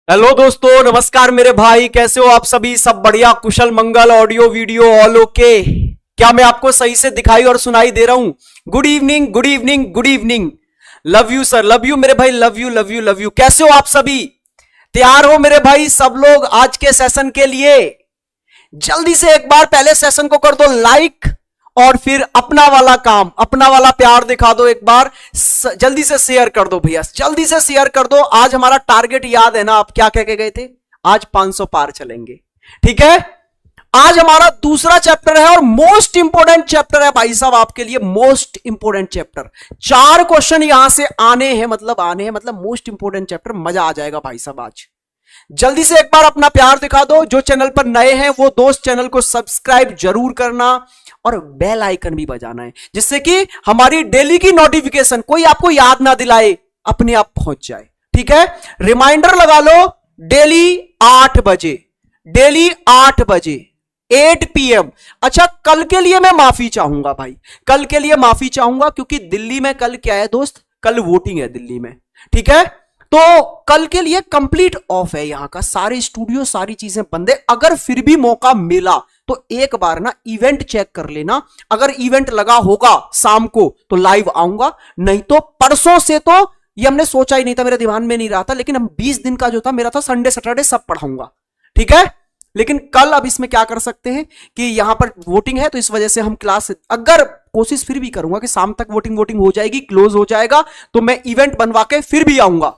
Hello दोस्तों, नमस्कार मेरे भाई। कैसे हो आप सभी? सब बढ़िया, कुशल मंगल, ऑडियो वीडियो ऑल ओके? क्या मैं आपको सही से दिखाई और सुनाई दे रहा हूं? Good evening, good evening, good evening. Love you sir, love you मेरे भाई, love you love you love you. कैसे हो आप सभी? तैयार हो मेरे भाई सब लोग आज के सेशन के लिए? जल्दी से एक बार पहले सेशन को कर दो लाइक और फिर अपना वाला काम, अपना वाला प्यार दिखा दो। एक बार जल्दी से शेयर कर दो भैया, जल्दी से शेयर कर दो। आज हमारा टारगेट याद है ना? आप क्या कह के गए थे? आज 500 पार चलेंगे, ठीक है? आज हमारा दूसरा चैप्टर है और मोस्ट इंपोर्टेंट चैप्टर है भाई साहब आपके लिए, मोस्ट इंपोर्टेंट चैप्टर। 4 क्वेश्चन यहां से आने हैं, मतलब मोस्ट इंपोर्टेंट चैप्टर। मजा आ जाएगा भाई साहब आज। जल्दी से एक बार अपना प्यार दिखा दो। जो चैनल पर नए हैं वो दोस्त चैनल को सब्सक्राइब जरूर करना और बेल आइकन भी बजाना है, जिससे कि हमारी डेली की नोटिफिकेशन कोई आपको याद ना दिलाए, अपने आप पहुंच जाए, ठीक है? रिमाइंडर लगा लो, डेली 8 बजे, डेली 8 बजे 8 PM। अच्छा, कल के लिए मैं माफी चाहूंगा भाई, कल के लिए माफी चाहूंगा क्योंकि दिल्ली में कल क्या है दोस्त? कल वोटिंग है दिल्ली में, ठीक है? तो कल के लिए कंप्लीट ऑफ है, यहां का सारे स्टूडियो सारी चीजें बंद है। अगर फिर भी मौका मिला तो एक बार ना इवेंट चेक कर लेना। अगर इवेंट लगा होगा शाम को तो लाइव आऊंगा, नहीं तो परसों से तो ये हमने सोचा ही नहीं था, मेरे दिमाग में नहीं रहा था, लेकिन हम 20 दिन का जो था मेरा था संडे सैटरडे सब पढ़ाऊंगा, ठीक है? लेकिन कल अब इसमें क्या कर सकते हैं कि यहां पर वोटिंग है तो इस वजह से हम क्लास, अगर कोशिश फिर भी करूंगा कि शाम तक वोटिंग हो जाएगी, क्लोज हो जाएगा तो मैं इवेंट बनवा के फिर भी आऊंगा,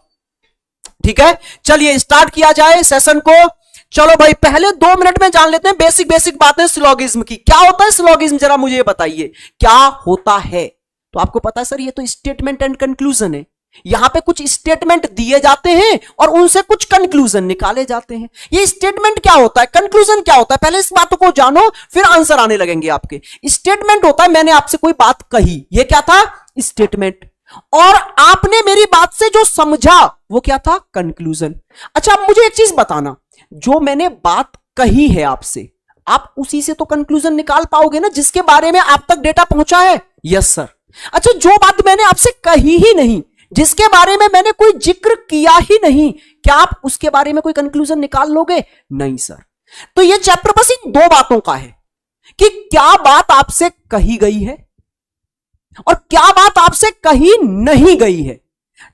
ठीक है? चलिए स्टार्ट किया जाए सेशन को। चलो भाई, पहले 2 मिनट में जान लेते हैं बेसिक बातें सिलोगिज्म की। क्या होता है सिलोगिज्म, जरा मुझे बताइए क्या होता है? तो आपको पता है सर, ये तो स्टेटमेंट एंड कंक्लूजन है। यहां पे कुछ स्टेटमेंट दिए जाते हैं और उनसे कुछ कंक्लूजन निकाले जाते हैं। ये स्टेटमेंट क्या होता है, कंक्लूजन क्या होता है, पहले इस बातों को जानो, फिर आंसर आने लगेंगे आपके। स्टेटमेंट होता है मैंने आपसे कोई बात कही, ये क्या था? स्टेटमेंट। और आपने मेरी बात से जो समझा वो क्या था? कंक्लूजन। अच्छा, अब मुझे एक चीज बताना, जो मैंने बात कही है आपसे, आप उसी से तो कंक्लूजन निकाल पाओगे ना, जिसके बारे में आप तक डेटा पहुंचा है। Yes sir. अच्छा, जो बात मैंने आपसे कही ही नहीं, जिसके बारे में मैंने कोई जिक्र किया ही नहीं, क्या आप उसके बारे में कोई कंक्लूजन निकाल लोगे? नहीं सर। तो यह चैप्टर बस इन 2 बातों का है कि क्या बात आपसे कही गई है और क्या बात आपसे कही नहीं गई है।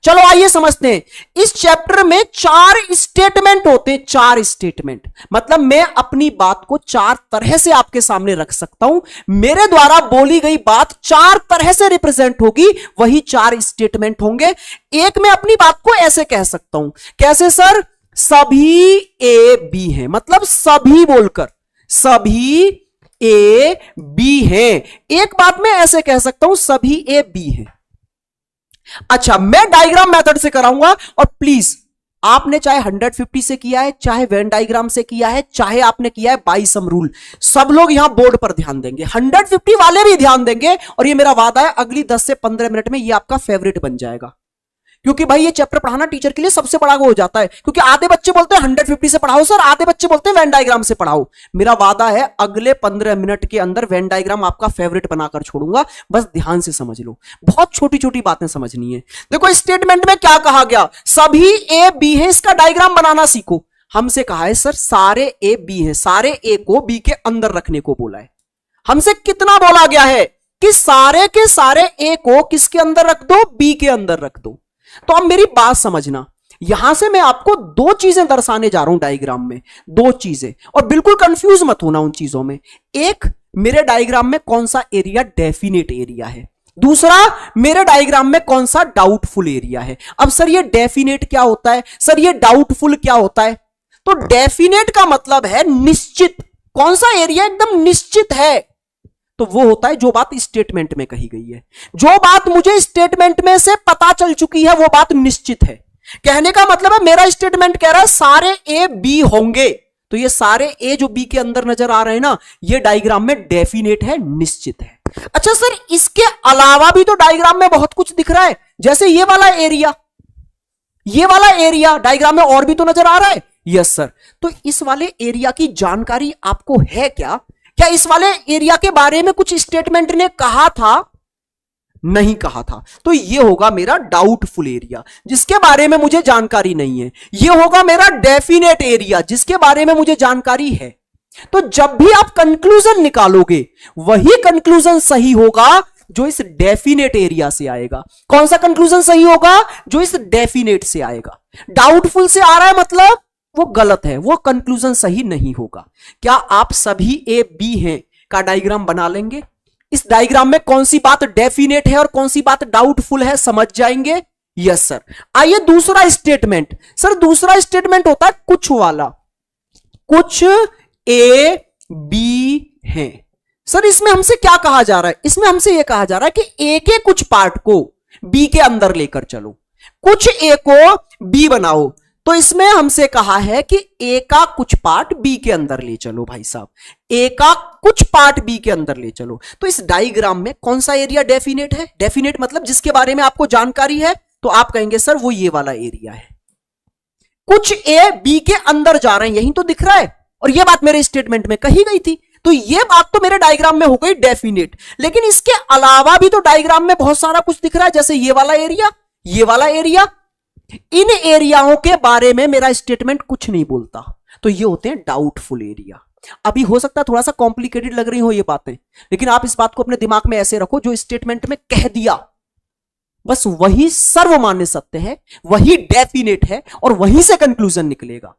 चलो आइए समझते हैं। इस चैप्टर में 4 स्टेटमेंट होते हैं, 4 स्टेटमेंट। मतलब मैं अपनी बात को 4 तरह से आपके सामने रख सकता हूं, मेरे द्वारा बोली गई बात 4 तरह से रिप्रेजेंट होगी, वही 4 स्टेटमेंट होंगे। एक मैं अपनी बात को ऐसे कह सकता हूं, कैसे सर? सभी ए बी हैं, मतलब सभी बोलकर सभी ए बी है। एक बात मैं ऐसे कह सकता हूं, सभी ए बी है। अच्छा, मैं डायग्राम मेथड से कराऊंगा और प्लीज आपने चाहे 150 से किया है, चाहे वेन डायग्राम से किया है, चाहे आपने किया है बाई सम रूल, सब लोग यहां बोर्ड पर ध्यान देंगे, 150 वाले भी ध्यान देंगे। और ये मेरा वादा है, अगली 10 से 15 मिनट में ये आपका फेवरेट बन जाएगा, क्योंकि भाई ये चैप्टर पढ़ाना टीचर के लिए सबसे बड़ा हो जाता है। क्योंकि आधे बच्चे बोलते हैं 150 से पढ़ाओ सर, आधे बच्चे बोलते हैं वेन डायग्राम से पढ़ाओ। मेरा वादा है अगले 15 मिनट के अंदर वेन डायग्राम आपका फेवरेट बनाकर छोड़ूंगा, बस ध्यान से समझ लो, बहुत छोटी छोटी बातें समझनी है। देखो स्टेटमेंट में क्या कहा गया, सभी ए बी है, इसका डायग्राम बनाना सीखो। हमसे कहा है सर सारे ए बी है, सारे ए को बी के अंदर रखने को बोला है। हमसे कितना बोला गया है कि सारे के सारे ए को किसके अंदर रख दो? बी के अंदर रख दो। तो अब मेरी बात समझना, यहां से मैं आपको 2 चीजें दर्शाने जा रहा हूं डायग्राम में, 2 चीजें, और बिल्कुल कंफ्यूज मत होना उन चीजों में। एक, मेरे डायग्राम में कौन सा एरिया डेफिनेट एरिया है, दूसरा मेरे डायग्राम में कौन सा डाउटफुल एरिया है। अब सर ये डेफिनेट क्या होता है, सर ये डाउटफुल क्या होता है? तो डेफिनेट का मतलब है निश्चित, कौन सा एरिया एकदम निश्चित है, तो वो होता है जो बात स्टेटमेंट में कही गई है। जो बात मुझे स्टेटमेंट में से पता चल चुकी है वो बात निश्चित है। कहने का मतलब है मेरा स्टेटमेंट कह रहा है सारे ए बी होंगे, तो ये सारे ए जो बी के अंदर नजर आ रहे हैं ना, ये डायग्राम में डेफिनेट है, निश्चित है। अच्छा सर, इसके अलावा भी तो डायग्राम में बहुत कुछ दिख रहा है, जैसे ये वाला एरिया, ये वाला एरिया डायग्राम में और भी तो नजर आ रहा है। Yes sir. तो इस वाले एरिया की जानकारी आपको है क्या? क्या इस वाले एरिया के बारे में कुछ स्टेटमेंट ने कहा था? नहीं कहा था। तो ये होगा मेरा डाउटफुल एरिया जिसके बारे में मुझे जानकारी नहीं है। ये होगा मेरा डेफिनेट एरिया जिसके बारे में मुझे जानकारी है। तो जब भी आप कंक्लूजन निकालोगे वही कंक्लूजन सही होगा जो इस डेफिनेट एरिया से आएगा। कौन सा कंक्लूजन सही होगा? जो इस डेफिनेट से आएगा। डाउटफुल से आ रहा है मतलब वो गलत है, वो कंक्लूजन सही नहीं होगा। क्या आप सभी ए बी हैं का डायग्राम बना लेंगे? इस डायग्राम में कौन सी बात डेफिनेट है और कौन सी बात डाउटफुल है समझ जाएंगे। Yes sir. आइए दूसरा स्टेटमेंट। सर दूसरा स्टेटमेंट होता है कुछ वाला, कुछ ए बी है। सर इसमें हमसे क्या कहा जा रहा है? इसमें हमसे यह कहा जा रहा है कि ए के कुछ पार्ट को बी के अंदर लेकर चलो, कुछ ए को बी बनाओ। तो इसमें हमसे कहा है कि ए का कुछ पार्ट बी के अंदर ले चलो। भाई साहब ए का कुछ पार्ट बी के अंदर ले चलो। तो इस डायग्राम में कौन सा एरिया डेफिनेट है? डेफिनेट मतलब जिसके बारे में आपको जानकारी है। तो आप कहेंगे सर वो ये वाला एरिया है। कुछ ए बी के अंदर जा रहे हैं, यही तो दिख रहा है। और यह बात मेरे स्टेटमेंट में कही गई थी। तो यह बात तो मेरे डायग्राम में हो गई डेफिनेट। लेकिन इसके अलावा भी तो डायग्राम में बहुत सारा कुछ दिख रहा है, जैसे ये वाला एरिया, ये वाला एरिया। इन एरियाओं के बारे में मेरा स्टेटमेंट कुछ नहीं बोलता। तो ये होते हैं डाउटफुल एरिया। अभी हो सकता है थोड़ा सा कॉम्प्लिकेटेड लग रही हो ये बातें, लेकिन आप इस बात को अपने दिमाग में ऐसे रखो, जो स्टेटमेंट में कह दिया बस वही सर्वमान्य सत्य है, वही डेफिनेट है और वहीं से कंक्लूजन निकलेगा।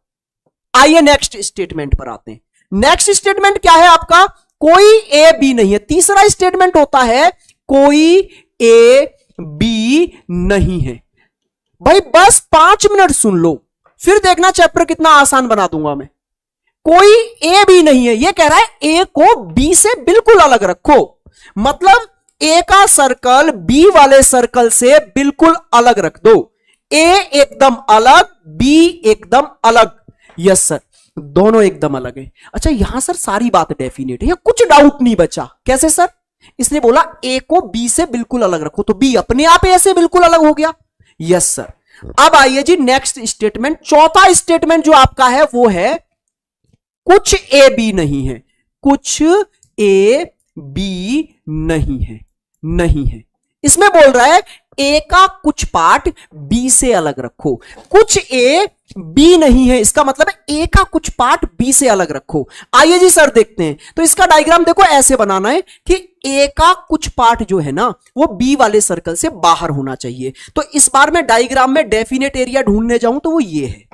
आइए नेक्स्ट स्टेटमेंट पर आते हैं। नेक्स्ट स्टेटमेंट क्या है आपका? कोई ए बी नहीं है। तीसरा स्टेटमेंट होता है कोई ए बी नहीं है। भाई बस 5 मिनट सुन लो, फिर देखना चैप्टर कितना आसान बना दूंगा मैं। कोई ए बी नहीं है, यह कह रहा है ए को बी से बिल्कुल अलग रखो। मतलब ए का सर्कल बी वाले सर्कल से बिल्कुल अलग रख दो। ए एकदम अलग, बी एकदम अलग। यस सर, दोनों एकदम अलग है। अच्छा यहां सर सारी बात डेफिनेट है, कुछ डाउट नहीं बचा। कैसे सर? इसने बोला ए को बी से बिल्कुल अलग रखो, तो बी अपने आप ए से बिल्कुल अलग हो गया। Yes sir. अब आइए जी नेक्स्ट स्टेटमेंट। चौथा स्टेटमेंट जो आपका है वो है कुछ ए बी नहीं है। कुछ ए बी नहीं है, नहीं है। इसमें बोल रहा है ए का कुछ पार्ट बी से अलग रखो। कुछ ए बी नहीं है, इसका मतलब है ए का कुछ पार्ट बी से अलग रखो। आइए जी सर देखते हैं। तो इसका डायग्राम देखो ऐसे बनाना है कि ए का कुछ पार्ट जो है ना वो बी वाले सर्कल से बाहर होना चाहिए। तो इस बार मैं डायग्राम में डेफिनेट एरिया ढूंढने जाऊं तो वो ये है,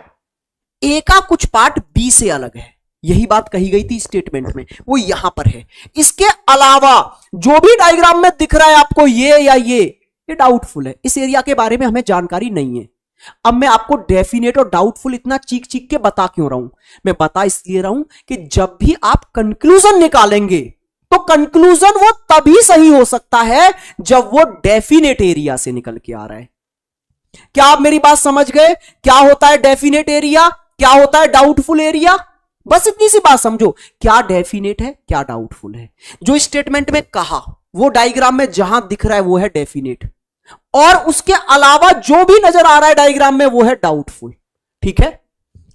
ए का कुछ पार्ट बी से अलग है। यही बात कही गई थी स्टेटमेंट में, वो यहां पर है। इसके अलावा जो भी डायग्राम में दिख रहा है आपको ये या ये डाउटफुल है। इस एरिया के बारे में हमें जानकारी नहीं है। अब मैं आपको डेफिनेट और डाउटफुल इतना चीख चीख के बता क्यों रहा हूं? मैं बता इसलिए रहा हूं कि जब भी आप कंक्लूजन निकालेंगे तो कंक्लूजन वो तभी सही हो सकता है जब वो डेफिनेट एरिया से निकल के आ रहा है। क्या आप मेरी बात समझ गए? क्या होता है डेफिनेट एरिया, क्या होता है डाउटफुल एरिया? बस इतनी सी बात समझो, क्या डेफिनेट है क्या डाउटफुल है। जो स्टेटमेंट में कहा वो डायग्राम में जहां दिख रहा है वो है डेफिनेट, और उसके अलावा जो भी नजर आ रहा है डायग्राम में वो है डाउटफुल। ठीक है,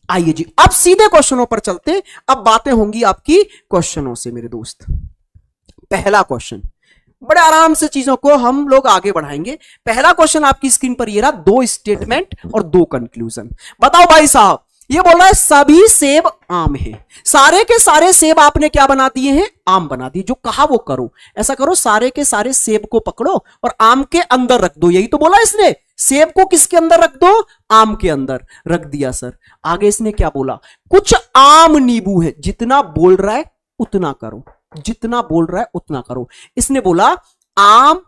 आइए जी अब सीधे क्वेश्चनों पर चलते हैं। अब बातें होंगी आपकी क्वेश्चनों से मेरे दोस्त। पहला क्वेश्चन, बड़े आराम से चीजों को हम लोग आगे बढ़ाएंगे। पहला क्वेश्चन आपकी स्क्रीन पर ये रहा, 2 स्टेटमेंट और 2 कंक्लूजन। बताओ भाई साहब, ये बोल रहा है सभी सेब आम हैं। सारे के सारे सेब आपने क्या बना दिए हैं? आम बना दिए। जो कहा वो करो। ऐसा करो, सारे के सारे सेब को पकड़ो और आम के अंदर रख दो। यही तो बोला इसने, सेब को किसके अंदर रख दो? आम के अंदर रख दिया सर। आगे इसने क्या बोला? कुछ आम नींबू है। जितना बोल रहा है उतना करो, जितना बोल रहा है उतना करो। इसने बोला आम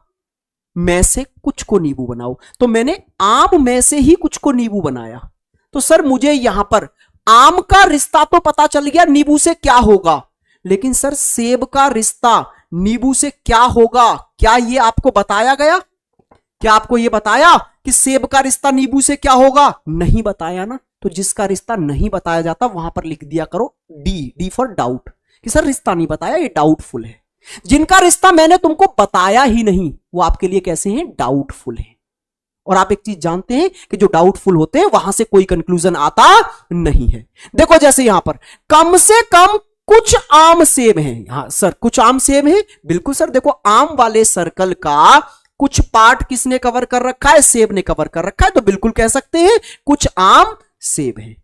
में से कुछ को नींबू बनाओ, तो मैंने आम में से ही कुछ को नींबू बनाया। तो सर मुझे यहां पर आम का रिश्ता तो पता चल गया नींबू से क्या होगा, लेकिन सर सेब का रिश्ता नींबू से क्या होगा? क्या ये आपको बताया गया? क्या आपको ये बताया कि सेब का रिश्ता नींबू से क्या होगा? नहीं बताया ना। तो जिसका रिश्ता नहीं बताया जाता वहां पर लिख दिया करो डी फॉर डाउट, कि सर रिश्ता नहीं बताया, ये डाउटफुल है। जिनका रिश्ता मैंने तुमको बताया ही नहीं वो आपके लिए कैसे हैं? डाउटफुल है। और आप एक चीज जानते हैं कि जो डाउटफुल होते हैं वहां से कोई कंक्लूजन आता नहीं है। देखो जैसे यहां पर कम से कम कुछ आम सेब हैं। हाँ सर कुछ आम सेब हैं, बिल्कुल सर। देखो आम वाले सर्कल का कुछ पार्ट किसने कवर कर रखा है? सेब ने कवर कर रखा है, तो बिल्कुल कह सकते हैं कुछ आम सेब है।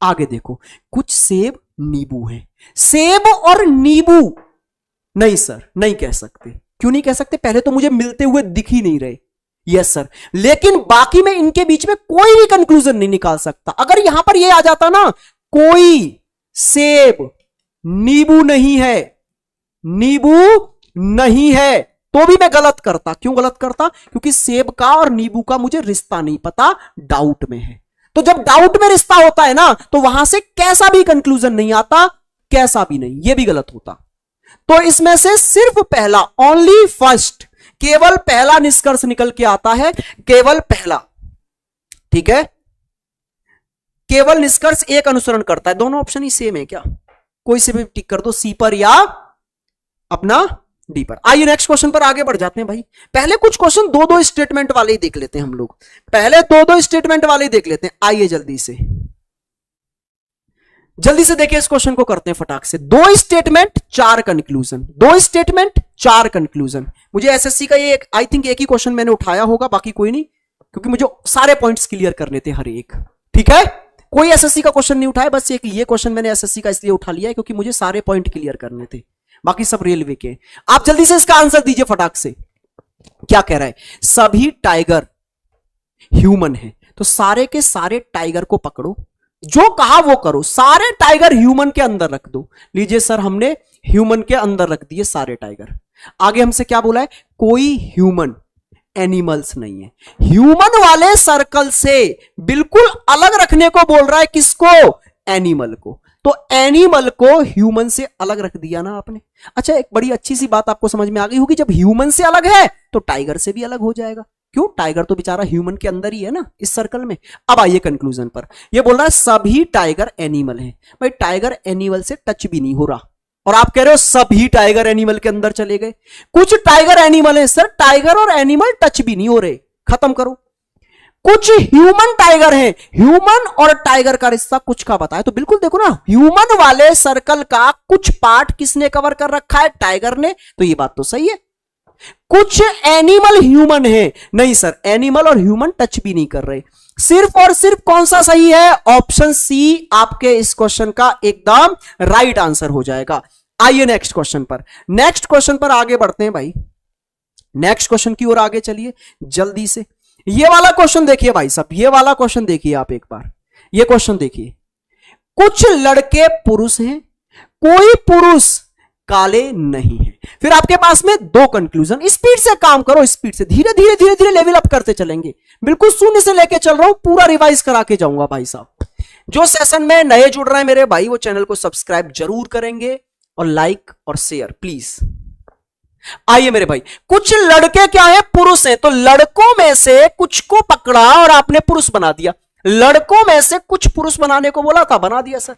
आगे देखो, कुछ सेब नींबू है। सेब और नींबू नहीं सर, नहीं कह सकते। क्यों नहीं कह सकते? पहले तो मुझे मिलते हुए दिख ही नहीं रहे। यस सर, लेकिन बाकी में इनके बीच में कोई भी कंक्लूजन नहीं निकाल सकता। अगर यहां पर यह आ जाता ना, कोई सेब नींबू नहीं है, नींबू नहीं है, तो भी मैं गलत करता। क्यों गलत करता? क्योंकि सेब का और नींबू का मुझे रिश्ता नहीं पता, डाउट में है। तो जब डाउट में रिश्ता होता है ना, तो वहां से कैसा भी कंक्लूजन नहीं आता, कैसा भी नहीं, यह भी गलत होता। तो इसमें से सिर्फ पहला, ओनली फर्स्ट, केवल पहला निष्कर्ष निकल के आता है, केवल पहला। ठीक है, केवल निष्कर्ष एक अनुसरण करता है। दोनों ऑप्शन ही सेम है क्या? कोई से भी टिक कर दो, सी पर या अपना डी पर। आइए नेक्स्ट क्वेश्चन पर आगे बढ़ जाते हैं भाई। पहले कुछ क्वेश्चन दो दो स्टेटमेंट वाले ही देख लेते हैं हम लोग, पहले दो दो स्टेटमेंट वाले ही देख लेते हैं। आइए जल्दी से देखिए, इस क्वेश्चन को करते हैं फटाक से। दो स्टेटमेंट चार कंक्लूजन, दो स्टेटमेंट चार कंक्लूजन। मुझे एसएससी का ये आई थिंक एक ही क्वेश्चन मैंने उठाया होगा, बाकी कोई नहीं, क्योंकि मुझे सारे पॉइंट्स क्लियर करने थे हर एक। ठीक है, कोई एसएससी का क्वेश्चन नहीं उठाया, बस एक ये क्वेश्चन मैंने एसएससी का इसलिए उठा लिया है क्योंकि मुझे सारे पॉइंट क्लियर करने थे, बाकी सब रेलवे के। आप जल्दी से इसका आंसर दीजिए फटाक से। क्या कह रहा है? सभी टाइगर ह्यूमन है, तो सारे के सारे टाइगर को पकड़ो, जो कहा वो करो, सारे टाइगर ह्यूमन के अंदर रख दो। लीजिए सर, हमने ह्यूमन के अंदर रख दिए सारे टाइगर। आगे हमसे क्या बोला है? कोई ह्यूमन एनिमल्स नहीं है। ह्यूमन वाले सर्कल से बिल्कुल अलग रखने को बोल रहा है, किसको? एनिमल को। तो एनिमल को ह्यूमन से अलग रख दिया ना आपने। अच्छा, एक बड़ी अच्छी सी बात आपको समझ में आ गई होगी, जब ह्यूमन से अलग है तो टाइगर से भी अलग हो जाएगा। क्यों? टाइगर तो बेचारा ह्यूमन के अंदर ही है ना, इस सर्कल में। अब आइए कंक्लूजन पर। यह बोल रहा है सभी टाइगर एनिमल हैं। भाई टाइगर एनिमल से टच भी नहीं हो रहा, और आप कह रहे हो सभी टाइगर एनिमल के अंदर चले गए। कुछ टाइगर एनिमल है सर, टाइगर और एनिमल टच भी नहीं हो रहे, खत्म करो। कुछ ह्यूमन टाइगर हैं, ह्यूमन और टाइगर का रिश्ता कुछ का बताया, तो बिल्कुल देखो ना, ह्यूमन वाले सर्कल का कुछ पार्ट किसने कवर कर रखा है? टाइगर ने। तो ये बात तो सही है। कुछ एनिमल ह्यूमन है, नहीं सर, एनिमल और ह्यूमन टच भी नहीं कर रहे। सिर्फ और सिर्फ कौन सा सही है? ऑप्शन सी आपके इस क्वेश्चन का एकदम राइट आंसर हो जाएगा। आइए नेक्स्ट क्वेश्चन पर, नेक्स्ट क्वेश्चन पर आगे बढ़ते हैं भाई। नेक्स्ट क्वेश्चन की ओर आगे चलिए जल्दी से। ये वाला क्वेश्चन देखिए भाई साहब, ये वाला क्वेश्चन देखिए आप एक बार। ये क्वेश्चन देखिए, कुछ लड़के पुरुष हैं, कोई पुरुष काले नहीं है। फिर आपके पास में दो कंक्लूजन। स्पीड से काम करो, स्पीड से, धीरे धीरे धीरे धीरे लेवल अप करते चलेंगे। बिल्कुल शून्य से लेके चल रहा हूं, पूरा रिवाइज करा के जाऊंगा भाई साहब। जो सेशन में नए जुड़ रहे हैं मेरे भाई, वो चैनल को सब्सक्राइब जरूर करेंगे और लाइक और शेयर प्लीज। आइए मेरे भाई, कुछ लड़के क्या है? पुरुष हैं। तो लड़कों में से कुछ को पकड़ा और आपने पुरुष बना दिया। लड़कों में से कुछ पुरुष बनाने को बोला था, बना दिया सर।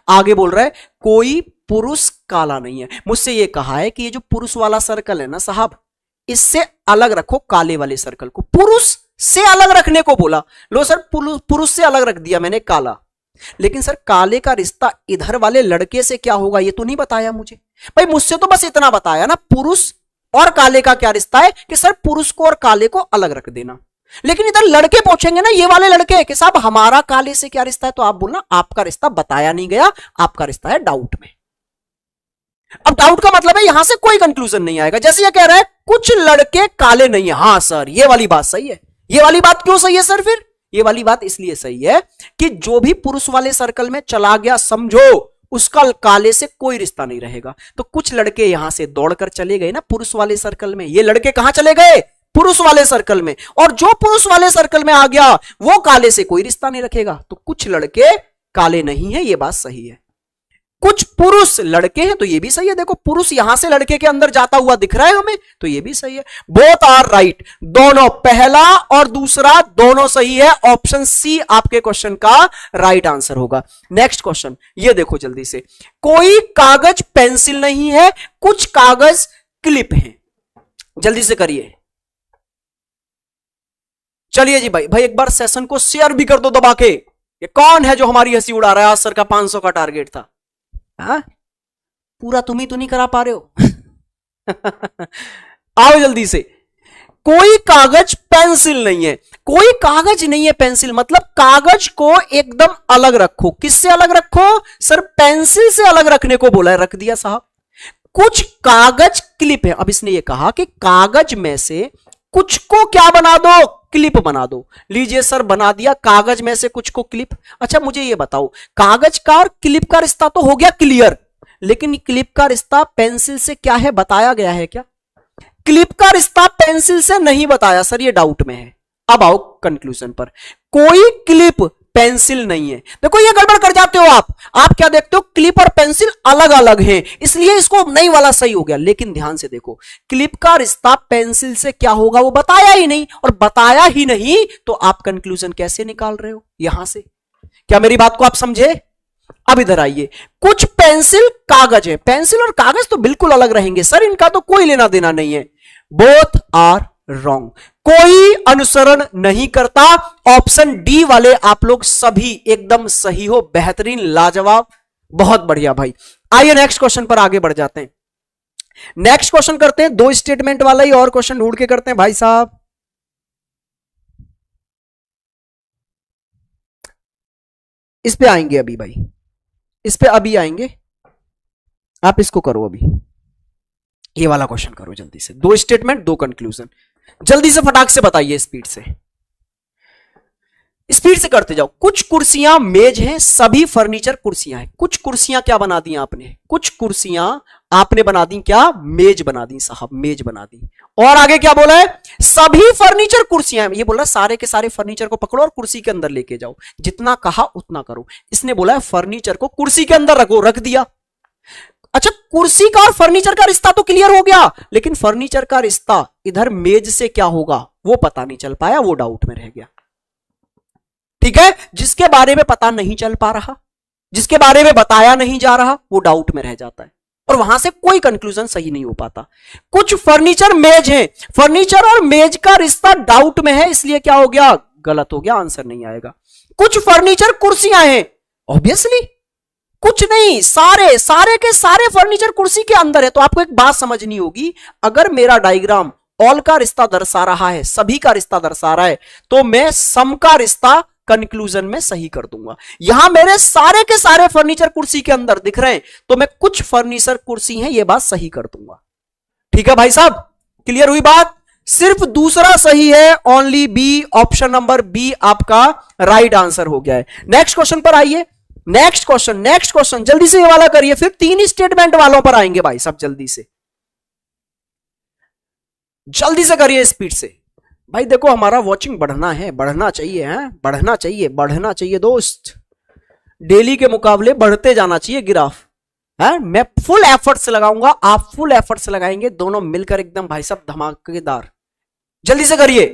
आगे बोल रहा है कोई पुरुष काला नहीं है। मुझसे ये कहा है कि ये जो पुरुष वाला सर्कल है ना साहब, इससे अलग रखो काले वाले सर्कल को। पुरुष से अलग रखने को बोला, लो सर पुरुष से अलग रख दिया मैंने काला। लेकिन सर काले का रिश्ता इधर वाले लड़के से क्या होगा ये तो नहीं बताया मुझे। भाई मुझसे तो बस इतना बताया ना, पुरुष और काले का क्या रिश्ता है, कि सर पुरुष को और काले को अलग रख देना। लेकिन इधर लड़के पूछेंगे ना, ये वाले लड़के कि साहब हमारा काले से क्या रिश्ता है, तो आप बोलना आपका रिश्ता बताया नहीं गया, आपका रिश्ता है डाउट में। अब डाउट का मतलब है यहां से कोई कंक्लूजन नहीं आएगा। जैसे ये कह रहा है कुछ लड़के काले नहीं है, हां सर ये वाली बात सही है। ये वाली बात क्यों सही है सर? फिर ये वाली बात इसलिए सही है कि जो भी पुरुष वाले सर्कल में चला गया, समझो उसका काले से कोई रिश्ता नहीं रहेगा। तो कुछ लड़के यहां से दौड़कर चले गए ना पुरुष वाले सर्कल में, ये लड़के कहां चले गए? पुरुष वाले सर्कल में। और जो पुरुष वाले सर्कल में आ गया वो काले से कोई रिश्ता नहीं रखेगा। तो कुछ लड़के काले नहीं है, ये बात सही है। कुछ पुरुष लड़के हैं, तो ये भी सही है। देखो पुरुष यहां से लड़के के अंदर जाता हुआ दिख रहा है हमें, तो ये भी सही है। बोथ आर राइट, दोनों, पहला और दूसरा दोनों सही है। ऑप्शन सी आपके क्वेश्चन का राइट आंसर होगा। नेक्स्ट क्वेश्चन ये देखो जल्दी से, कोई कागज पेंसिल नहीं है, कुछ कागज क्लिप है। जल्दी से करिए। चलिए जी भाई एक बार सेशन को शेयर भी कर दो दबा के। ये कौन है जो हमारी हंसी उड़ा रहा है? आज सर का 500 का टारगेट था। हाँ? पूरा तुम ही तो नहीं करा पा रहे हो। आओ जल्दी से। कोई कागज पेंसिल नहीं है, कोई कागज नहीं है पेंसिल, मतलब कागज को एकदम अलग रखो। किससे अलग रखो सर? पेंसिल से अलग रखने को बोला है, रख दिया साहब। कुछ कागज क्लिप है। अब इसने ये कहा कि कागज में से कुछ को क्या बना दो? क्लिप बना दो। लीजिए सर, बना दिया कागज में से कुछ को क्लिप। अच्छा मुझे ये बताओ, कागज का और क्लिप का रिश्ता तो हो गया क्लियर, लेकिन क्लिप का रिश्ता पेंसिल से क्या है, बताया गया है क्या? क्लिप का रिश्ता पेंसिल से नहीं बताया सर, ये डाउट में है। अब आओ कंक्लूजन पर। कोई क्लिप पेंसिल नहीं है। देखो ये गड़बड़ कर जाते हो आप क्या देखते हो, क्लिप और पेंसिल अलग अलग हैं, इसलिए इसको नहीं वाला सही हो गया। लेकिन ध्यान से देखो, क्लिप का रिश्ता पेंसिल से क्या होगा वो बताया ही नहीं, और बताया ही नहीं तो आप कंक्लूजन कैसे निकाल रहे हो यहां से? क्या मेरी बात को आप समझे? अब इधर आइए, कुछ पेंसिल कागज है, पेंसिल और कागज तो बिल्कुल अलग रहेंगे सर, इनका तो कोई लेना देना नहीं है। बोथ आर रॉन्ग, कोई अनुसरण नहीं करता। ऑप्शन डी वाले आप लोग सभी एकदम सही हो, बेहतरीन, लाजवाब, बहुत बढ़िया भाई। आइए नेक्स्ट क्वेश्चन पर आगे बढ़ जाते हैं। नेक्स्ट क्वेश्चन करते हैं, दो स्टेटमेंट वाला ही और क्वेश्चन ढूंढ के करते हैं भाई साहब। इस पे आएंगे अभी भाई, इस पे अभी आएंगे, आप इसको करो अभी, ये वाला क्वेश्चन करो जल्दी से। दो स्टेटमेंट दो कंक्लूजन, जल्दी से फटाक से बताइए, स्पीड से, स्पीड से करते जाओ। कुछ कुर्सियां मेज हैं, सभी फर्नीचर कुर्सियां हैं। कुछ कुर्सियां क्या बना दी आपने? कुछ कुर्सियां आपने बना दी क्या? मेज बना दी साहब, मेज बना दी। और आगे क्या बोला है? सभी फर्नीचर कुर्सियां। ये बोला सारे के सारे फर्नीचर को पकड़ो और कुर्सी के अंदर लेके जाओ, जितना कहा उतना करो। इसने बोला है फर्नीचर को कुर्सी के अंदर रखो, रख दिया। अच्छा, कुर्सी का और फर्नीचर का रिश्ता तो क्लियर हो गया, लेकिन फर्नीचर का रिश्ता इधर मेज से क्या होगा वो पता नहीं चल पाया, वो डाउट में रह गया। ठीक है, जिसके बारे में पता नहीं चल पा रहा, जिसके बारे में बताया नहीं जा रहा, वो डाउट में रह जाता है और वहां से कोई कंक्लूजन सही नहीं हो पाता। कुछ फर्नीचर मेज है, फर्नीचर और मेज का रिश्ता डाउट में है, इसलिए क्या हो गया? गलत हो गया, आंसर नहीं आएगा। कुछ फर्नीचर कुर्सियां हैं, ऑब्वियसली कुछ नहीं, सारे सारे के सारे फर्नीचर कुर्सी के अंदर है। तो आपको एक बात समझनी होगी, अगर मेरा डायग्राम ऑल का रिश्ता दर्शा रहा है, सभी का रिश्ता दर्शा रहा है, तो मैं सम का रिश्ता कंक्लूजन में सही कर दूंगा। यहां मेरे सारे के सारे फर्नीचर कुर्सी के अंदर दिख रहे हैं, तो मैं कुछ फर्नीचर कुर्सी हैं, यह बात सही कर दूंगा। ठीक है भाई साहब, क्लियर हुई बात? सिर्फ दूसरा सही है, only B, option number B आपका राइट आंसर हो गया है। नेक्स्ट क्वेश्चन पर आइए, नेक्स्ट क्वेश्चन जल्दी से ये वाला करिए, फिर तीन स्टेटमेंट वालों पर आएंगे भाई सब। जल्दी से करिए, स्पीड से भाई। देखो हमारा वॉचिंग बढ़ना है, बढ़ना चाहिए, है बढ़ना चाहिए, बढ़ना चाहिए दोस्त, डेली के मुकाबले बढ़ते जाना चाहिए ग्राफ, है। मैं फुल एफर्ट से लगाऊंगा, आप फुल एफर्ट से लगाएंगे, दोनों मिलकर एकदम भाई साहब धमाकेदार। जल्दी से करिए,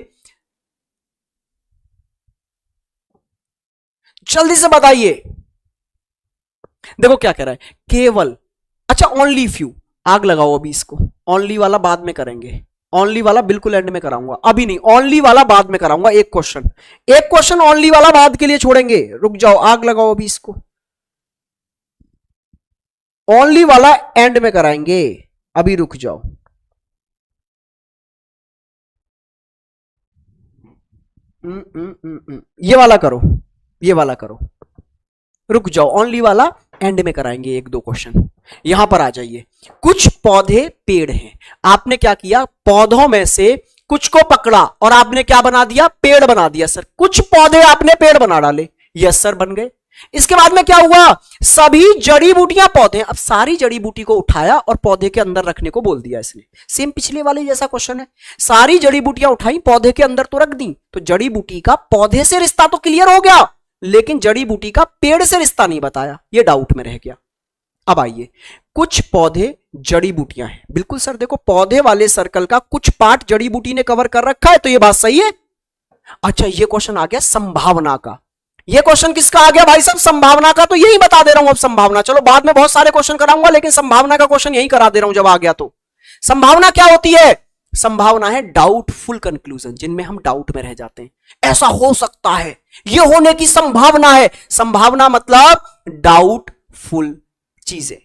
जल्दी से बताइए। देखो क्या कह रहा है, केवल, अच्छा ओनली फ्यू, आग लगाओ अभी इसको। ओनली वाला बाद में करेंगे, ओनली वाला बिल्कुल एंड में कराऊंगा, अभी नहीं, ओनली वाला बाद में कराऊंगा। एक क्वेश्चन ओनली वाला बाद के लिए छोड़ेंगे, रुक जाओ, आग लगाओ अभी इसको। ओनली वाला एंड में कराएंगे, अभी रुक जाओ। ये वाला करो, ये वाला करो, रुक जाओ, ओनली वाला एंड में कराएंगे। एक दो क्वेश्चन यहां पर आ जाइए। कुछ पौधे पेड़ हैं, आपने क्या किया, पौधों में से कुछ को पकड़ा और आपने क्या बना दिया, पेड़ बना दिया सर। कुछ पौधे आपने पेड़ बना डाले, यस सर बन गए। इसके बाद में क्या हुआ, सभी जड़ी बूटियां पौधे, अब सारी जड़ी बूटी को उठाया और पौधे के अंदर रखने को बोल दिया इसने। सेम पिछले वाले जैसा क्वेश्चन है, सारी जड़ी बूटियां उठाई पौधे के अंदर तो रख दी, तो जड़ी बूटी का पौधे से रिश्ता तो क्लियर हो गया, लेकिन जड़ी बूटी का पेड़ से रिश्ता नहीं बताया, ये डाउट में रह गया। अब आइए, कुछ पौधे जड़ी बूटियां हैं, बिल्कुल सर। देखो पौधे वाले सर्कल का कुछ पार्ट जड़ी बूटी ने कवर कर रखा है, तो ये बात सही है। अच्छा ये क्वेश्चन आ गया संभावना का, ये क्वेश्चन किसका आ गया भाई साहब, संभावना का। तो यही बता दे रहा हूं अब संभावना, चलो बाद में बहुत सारे क्वेश्चन कराऊंगा, लेकिन संभावना का क्वेश्चन यही करा दे रहा हूं जब आ गया तो। संभावना क्या होती है, संभावना है डाउटफुल कंक्लूजन, जिनमें हम डाउट में रह जाते हैं, ऐसा हो सकता है, ये होने की संभावना है। संभावना मतलब डाउटफुल चीजें,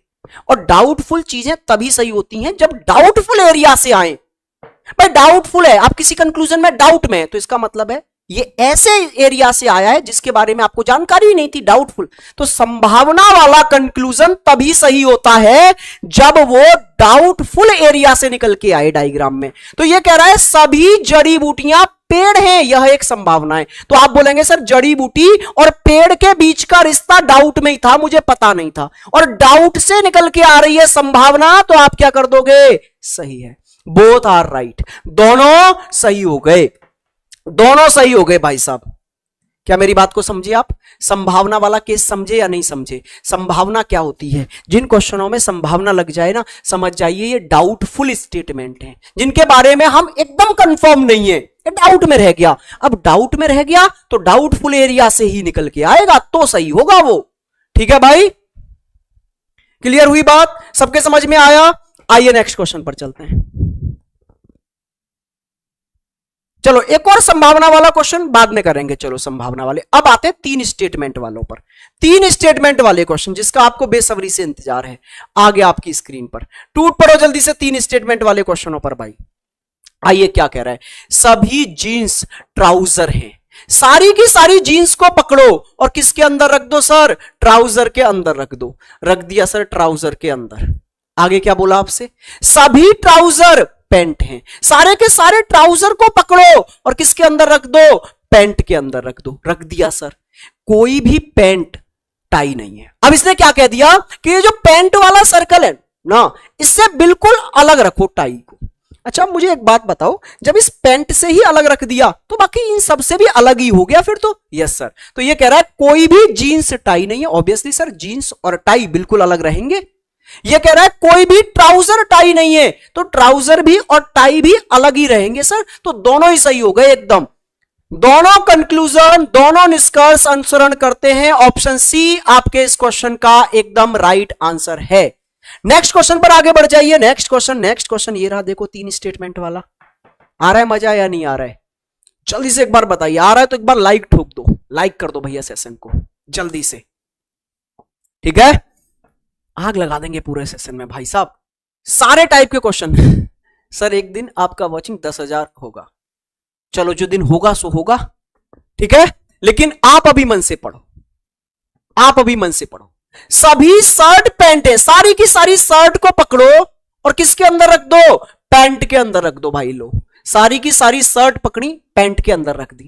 और डाउटफुल चीजें तभी सही होती हैं जब डाउटफुल एरिया से आए। भाई डाउटफुल है, आप किसी कंक्लूजन में डाउट में, तो इसका मतलब है ये ऐसे एरिया से आया है जिसके बारे में आपको जानकारी ही नहीं थी, डाउटफुल। तो संभावना वाला कंक्लूजन तभी सही होता है जब वो डाउटफुल एरिया से निकल के आए डायग्राम में। तो ये कह रहा है सभी जड़ी बूटियां पेड़ हैं, यह एक संभावना है। तो आप बोलेंगे सर जड़ी बूटी और पेड़ के बीच का रिश्ता डाउट में ही था, मुझे पता नहीं था, और डाउट से निकल के आ रही है संभावना, तो आप क्या कर दोगे, सही है। बोथ आर राइट, दोनों सही हो गए, दोनों सही हो गए भाई साहब। क्या मेरी बात को समझे आप? संभावना वाला केस समझे या नहीं समझे? संभावना क्या होती है? जिन क्वेश्चनों में संभावना लग जाए ना, समझ जाइए ये डाउटफुल स्टेटमेंट है, जिनके बारे में हम एकदम कंफर्म नहीं है, डाउट में रह गया। अब डाउट में रह गया तो डाउटफुल एरिया से ही निकल के आएगा, तो सही होगा वो। ठीक है भाई, क्लियर हुई बात? सबके समझ में आया? आइए नेक्स्ट क्वेश्चन पर चलते हैं। चलो एक और संभावना वाला क्वेश्चन बाद में करेंगे, चलो संभावना वाले। अब आते हैं तीन स्टेटमेंट वालों पर, तीन स्टेटमेंट वाले क्वेश्चन जिसका आपको बेसब्री से इंतजार है। आगे आपकी स्क्रीन पर टूट पड़ो जल्दी से तीन स्टेटमेंट वाले क्वेश्चनों पर भाई। आइए क्या कह रहा है, सभी जीन्स ट्राउजर हैं, सारी की सारी जीन्स को पकड़ो और किसके अंदर रख दो सर, ट्राउजर के अंदर रख दो। रख दिया सर ट्राउजर के अंदर। आगे क्या बोला आपसे, सभी ट्राउजर पैंट हैं, सारे के सारे ट्राउजर को पकड़ो और किसके अंदर रख दो, पैंट के अंदर रख दो। रख दिया सर, कोई भी पैंट टाई नहीं है। अब इसने क्या कह दिया कि ये जो पैंट वाला सर्कल है ना, इससे बिल्कुल अलग रखो टाई को। अच्छा मुझे एक बात बताओ, जब इस पैंट से ही अलग रख दिया तो बाकी इन सब से भी अलग ही हो गया फिर तो? Yes sir. तो ये कह रहा है कोई भी जीन्स टाई नहीं है। ऑब्वियसली सर जीन्स और टाई बिल्कुल अलग रहेंगे। ये कह रहा है कोई भी ट्राउजर टाई नहीं है, तो ट्राउजर भी और टाई भी अलग ही रहेंगे सर। तो दोनों ही सही हो गए एकदम, दोनों कंक्लूजन, दोनों निष्कर्ष अनुसरण करते हैं। ऑप्शन सी आपके इस क्वेश्चन का एकदम राइट आंसर है। नेक्स्ट क्वेश्चन पर आगे बढ़ जाइए। नेक्स्ट क्वेश्चन ये रहा, देखो तीन स्टेटमेंट वाला। आ रहा है मजा या नहीं आ रहा है? जल्दी से एक बार बताइए, आ रहा है तो एक बार लाइक ठोक दो, लाइक कर दो भैया सेशन को जल्दी से, ठीक है? आग लगा देंगे पूरे सेशन में भाई साहब, सारे टाइप के क्वेश्चन। सर एक दिन आपका वॉचिंग 10,000 होगा, चलो जो दिन होगा सो होगा, ठीक है? लेकिन आप अभी मन से पढ़ो, आप अभी मन से पढ़ो। सभी शर्ट पैंट है, सारी की सारी शर्ट को पकड़ो और किसके अंदर रख दो, पैंट के अंदर रख दो। भाई लो, सारी की सारी शर्ट पकड़ी, पैंट के अंदर रख दी।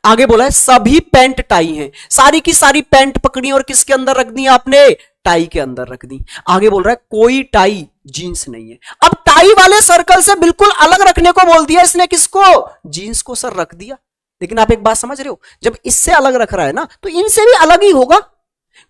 आगे बोला है सभी पैंट टाई हैं, सारी की सारी पैंट पकड़ी और किसके अंदर रख दी आपने, टाई के अंदर रख दी। आगे बोल रहा है कोई टाई जीन्स नहीं है। अब टाई वाले सर्कल से बिल्कुल अलग रखने को बोल दिया इसने, किसको, जीन्स को सर रख दिया। लेकिन आप एक बात समझ रहे हो, जब इससे अलग रख रहा है ना तो इनसे भी अलग ही होगा।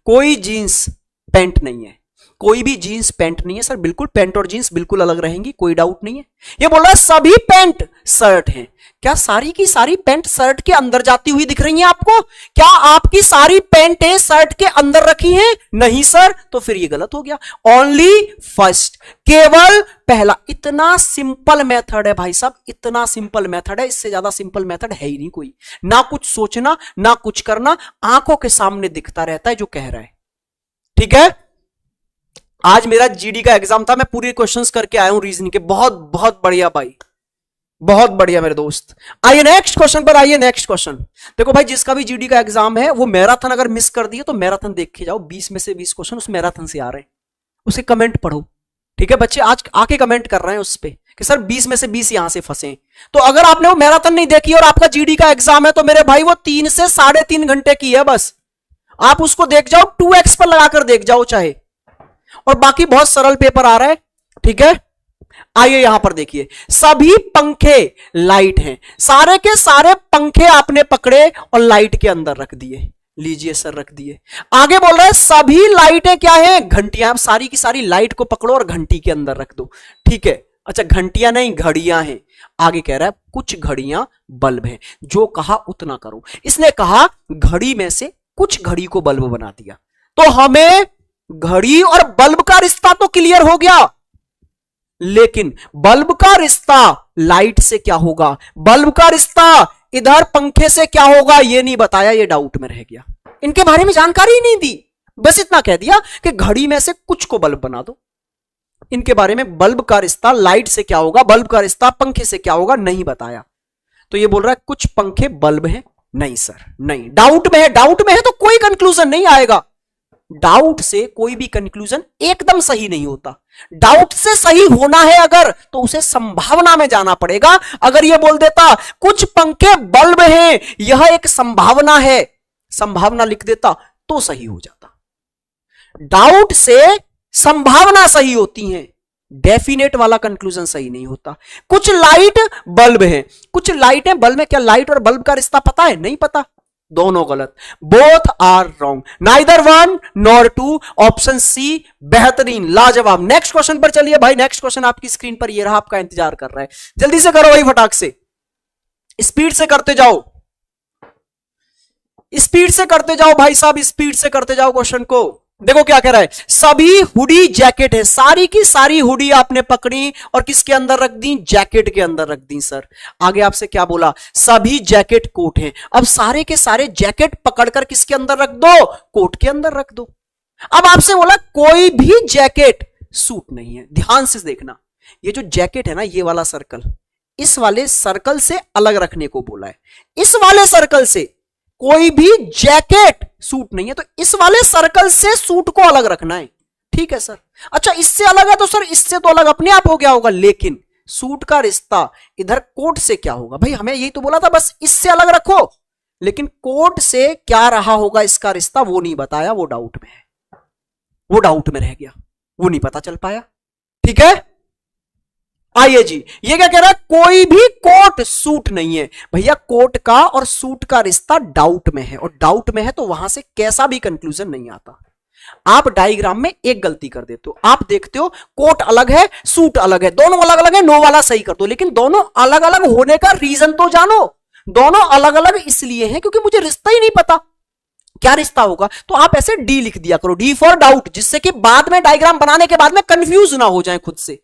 कोई जीन्स पैंट नहीं है, कोई भी जीन्स पैंट नहीं है सर, बिल्कुल पैंट और जीन्स बिल्कुल अलग रहेंगी, कोई डाउट नहीं है। ये बोल रहा है सभी पैंट शर्ट हैं। क्या सारी की सारी पैंट शर्ट के अंदर जाती हुई दिख रही हैं आपको? क्या आपकी सारी पैंटें शर्ट के अंदर रखी हैं? नहीं सर, तो फिर ये गलत हो गया। ओनली फर्स्ट, केवल पहला। इतना सिंपल मेथड है भाई साहब, इतना सिंपल मेथड है, इससे ज्यादा सिंपल मेथड है ही नहीं कोई। ना कुछ सोचना ना कुछ करना, आंखों के सामने दिखता रहता है जो कह रहा है, ठीक है? आज मेरा जीडी का एग्जाम था, मैं पूरे क्वेश्चंस करके आया हूं रीजनिंग के। बहुत बहुत बढ़िया भाई, बहुत बढ़िया मेरे दोस्त। आइए नेक्स्ट क्वेश्चन पर आइए। नेक्स्ट क्वेश्चन देखो भाई, जिसका भी जीडी का एग्जाम है वो मैराथन अगर मिस कर दिए तो मैराथन देख के जाओ, 20 में से 20 क्वेश्चन उस मैराथन से आ रहे हैं, उसे कमेंट पढ़ो, ठीक है? बच्चे आज आके कमेंट कर रहे हैं उस पर कि सर 20 में से 20 यहां से फंसे। तो अगर आपने वो मैराथन नहीं देखी और आपका जीडी का एग्जाम है तो मेरे भाई वो 3 से 3.5 घंटे की है बस। आप उसको देख जाओ, 2x पर लगाकर देख जाओ चाहे, और बाकी बहुत सरल पेपर आ रहा है, ठीक है? आइए यहां पर देखिए, सभी पंखे लाइट हैं, सारे के सारे पंखे आपने पकड़े और लाइट के अंदर रख दिए। लीजिए सर रख दिए। आगे बोल रहा है सभी लाइटें क्या हैं, घंटियां। सारी की सारी लाइट को पकड़ो और घंटी के अंदर रख दो, ठीक है? अच्छा घंटियां नहीं घड़ियां हैं। आगे कह रहा है कुछ घड़ियां बल्ब हैं। जो कहा उतना करो। इसने कहा घड़ी में से कुछ घड़ी को बल्ब बना दिया, तो हमें घड़ी और बल्ब का रिश्ता तो क्लियर हो गया, लेकिन बल्ब का रिश्ता लाइट से क्या होगा, बल्ब का रिश्ता इधर पंखे से क्या होगा, यह नहीं बताया, ये डाउट में रह गया। इनके बारे में जानकारी ही नहीं दी, बस इतना कह दिया कि घड़ी में से कुछ को बल्ब बना दो। इनके बारे में बल्ब का रिश्ता लाइट से क्या होगा, बल्ब का रिश्ता पंखे से क्या होगा, नहीं बताया। तो ये बोल रहा है कुछ पंखे बल्ब हैं। नहीं सर, नहीं, डाउट में है, डाउट में है तो कोई कंक्लूजन नहीं आएगा। डाउट से कोई भी कंक्लूजन एकदम सही नहीं होता। डाउट से सही होना है अगर, तो उसे संभावना में जाना पड़ेगा। अगर ये बोल देता कुछ पंखे बल्ब हैं, यह एक संभावना है, संभावना लिख देता तो सही हो जाता। डाउट से संभावना सही होती है, डेफिनेट वाला कंक्लूजन सही नहीं होता। कुछ लाइट बल्ब है, कुछ लाइट है बल्ब में, क्या लाइट और बल्ब का रिश्ता पता है? नहीं पता, दोनों गलत। Both are wrong, neither one nor two. Option C बेहतरीन, लाजवाब। नेक्स्ट क्वेश्चन पर चलिए भाई, नेक्स्ट क्वेश्चन आपकी स्क्रीन पर ये रहा, आपका इंतजार कर रहा है। जल्दी से करो भाई, फटाक से, स्पीड से करते जाओ, स्पीड से करते जाओ भाई साहब, स्पीड से करते जाओ क्वेश्चन को। देखो क्या कह रहा है, सभी हुडी जैकेट है, सारी की सारी हुडी आपने पकड़ी और किसके अंदर रख दी? जैकेट के अंदर रख दी। सर आगे आपसे क्या बोला? सभी जैकेट कोट है। अब सारे के सारे जैकेट पकड़कर किसके अंदर रख दो? कोट के अंदर रख दो। अब आपसे बोला कोई भी जैकेट सूट नहीं है। ध्यान से देखना, ये जो जैकेट है ना, ये वाला सर्कल, इस वाले सर्कल से अलग रखने को बोला है। इस वाले सर्कल से कोई भी जैकेट सूट नहीं है, तो इस वाले सर्कल से सूट को अलग रखना है। ठीक है सर। अच्छा, इससे अलग है तो सर इससे तो अलग अपने आप हो गया होगा, लेकिन सूट का रिश्ता इधर कोट से क्या होगा? भाई हमें यही तो बोला था, बस इससे अलग रखो, लेकिन कोट से क्या रहा होगा इसका रिश्ता, वो नहीं बताया, वो डाउट में है, वो डाउट में रह गया, वो नहीं पता चल पाया। ठीक है, आइए जी, ये क्या कह रहा है? कोई भी कोट सूट नहीं है। भैया कोट का और सूट का रिश्ता डाउट में है, और डाउट में है तो वहां से कैसा भी कंक्लूजन नहीं आता। आप डायग्राम में एक गलती कर देते हो, आप देखते हो कोट अलग है सूट अलग है, दोनों अलग अलग है, नो वाला सही कर दो, लेकिन दोनों अलग अलग होने का रीजन तो जानो। दोनों अलग अलग इसलिए हैं क्योंकि मुझे रिश्ता ही नहीं पता क्या रिश्ता होगा, तो आप ऐसे डी लिख दिया करो, डी फॉर डाउट, जिससे कि बाद में डायग्राम बनाने के बाद में कंफ्यूज ना हो जाए खुद से।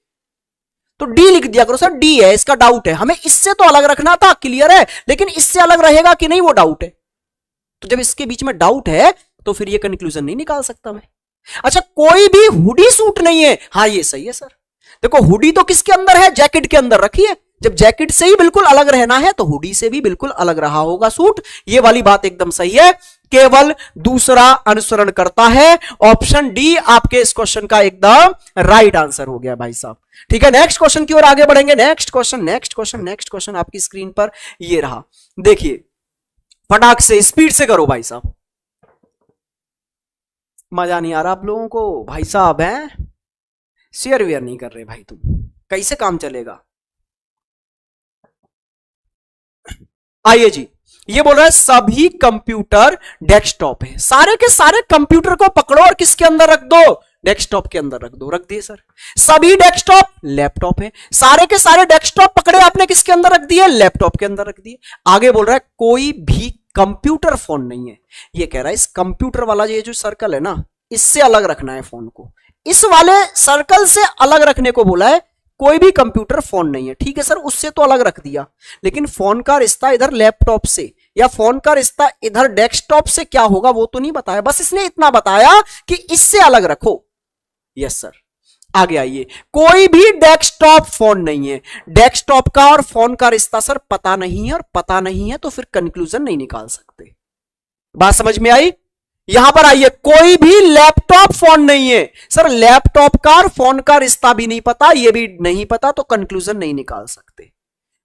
तो डी लिख दिया करो, सर डी है, इसका डाउट है, हमें इससे तो अलग रखना था, क्लियर है, लेकिन इससे अलग रहेगा कि नहीं वो डाउट है। तो जब इसके बीच में डाउट है तो फिर ये कंक्लूजन नहीं निकाल सकता मैं। अच्छा, कोई भी हुडी सूट नहीं है, हाँ ये सही है सर। देखो हुडी तो किसके अंदर है? जैकेट के अंदर रखी है। जब जैकेट से ही बिल्कुल अलग रहना है तो हुडी से भी बिल्कुल अलग रहा होगा सूट, ये वाली बात एकदम सही है। केवल दूसरा अनुसरण करता है। ऑप्शन डी आपके इस क्वेश्चन का एकदम राइट आंसर हो गया भाई साहब। ठीक है, नेक्स्ट क्वेश्चन की ओर आगे बढ़ेंगे। Next question, next question, next question आपकी स्क्रीन पर ये रहा, देखिए फटाक से स्पीड से करो भाई साहब। मजा नहीं आ रहा आप लोगों को भाई साहब, हैं शेयर वेयर नहीं कर रहे भाई, तुम कैसे काम चलेगा? आइए जी, ये बोल रहा है सभी कंप्यूटर डेस्कटॉप है। सारे के सारे कंप्यूटर को पकड़ो और किसके अंदर रख दो? डेस्कटॉप के अंदर रख दो। रख दिए सर। सभी डेस्कटॉप लैपटॉप है। सारे के सारे डेस्कटॉप पकड़े आपने, किसके अंदर रख दिए? लैपटॉप के अंदर रख दिए। आगे बोल रहा है कोई भी कंप्यूटर फोन नहीं है। ये कह रहा है इस कंप्यूटर वाला ये जो सर्कल है ना, इससे अलग रखना है फोन को, इस वाले सर्कल से अलग रखने को बोला है। कोई भी कंप्यूटर फोन नहीं है। ठीक है सर, उससे तो अलग रख दिया, लेकिन फोन का रिश्ता इधर लैपटॉप से या फोन का रिश्ता इधर डेस्कटॉप से क्या होगा वो तो नहीं बताया, बस इसने इतना बताया कि इससे अलग रखो। Yes sir. आगे आइए, कोई भी डेस्कटॉप फोन नहीं है। डेस्कटॉप का और फोन का रिश्ता सर पता नहीं है, और पता नहीं है तो फिर कंक्लूजन नहीं निकाल सकते। बात समझ में आई? यहां पर आइए, कोई भी लैपटॉप फोन नहीं है। सर लैपटॉप का और फोन का रिश्ता भी नहीं पता, ये भी नहीं पता, तो कंक्लूजन नहीं निकाल सकते।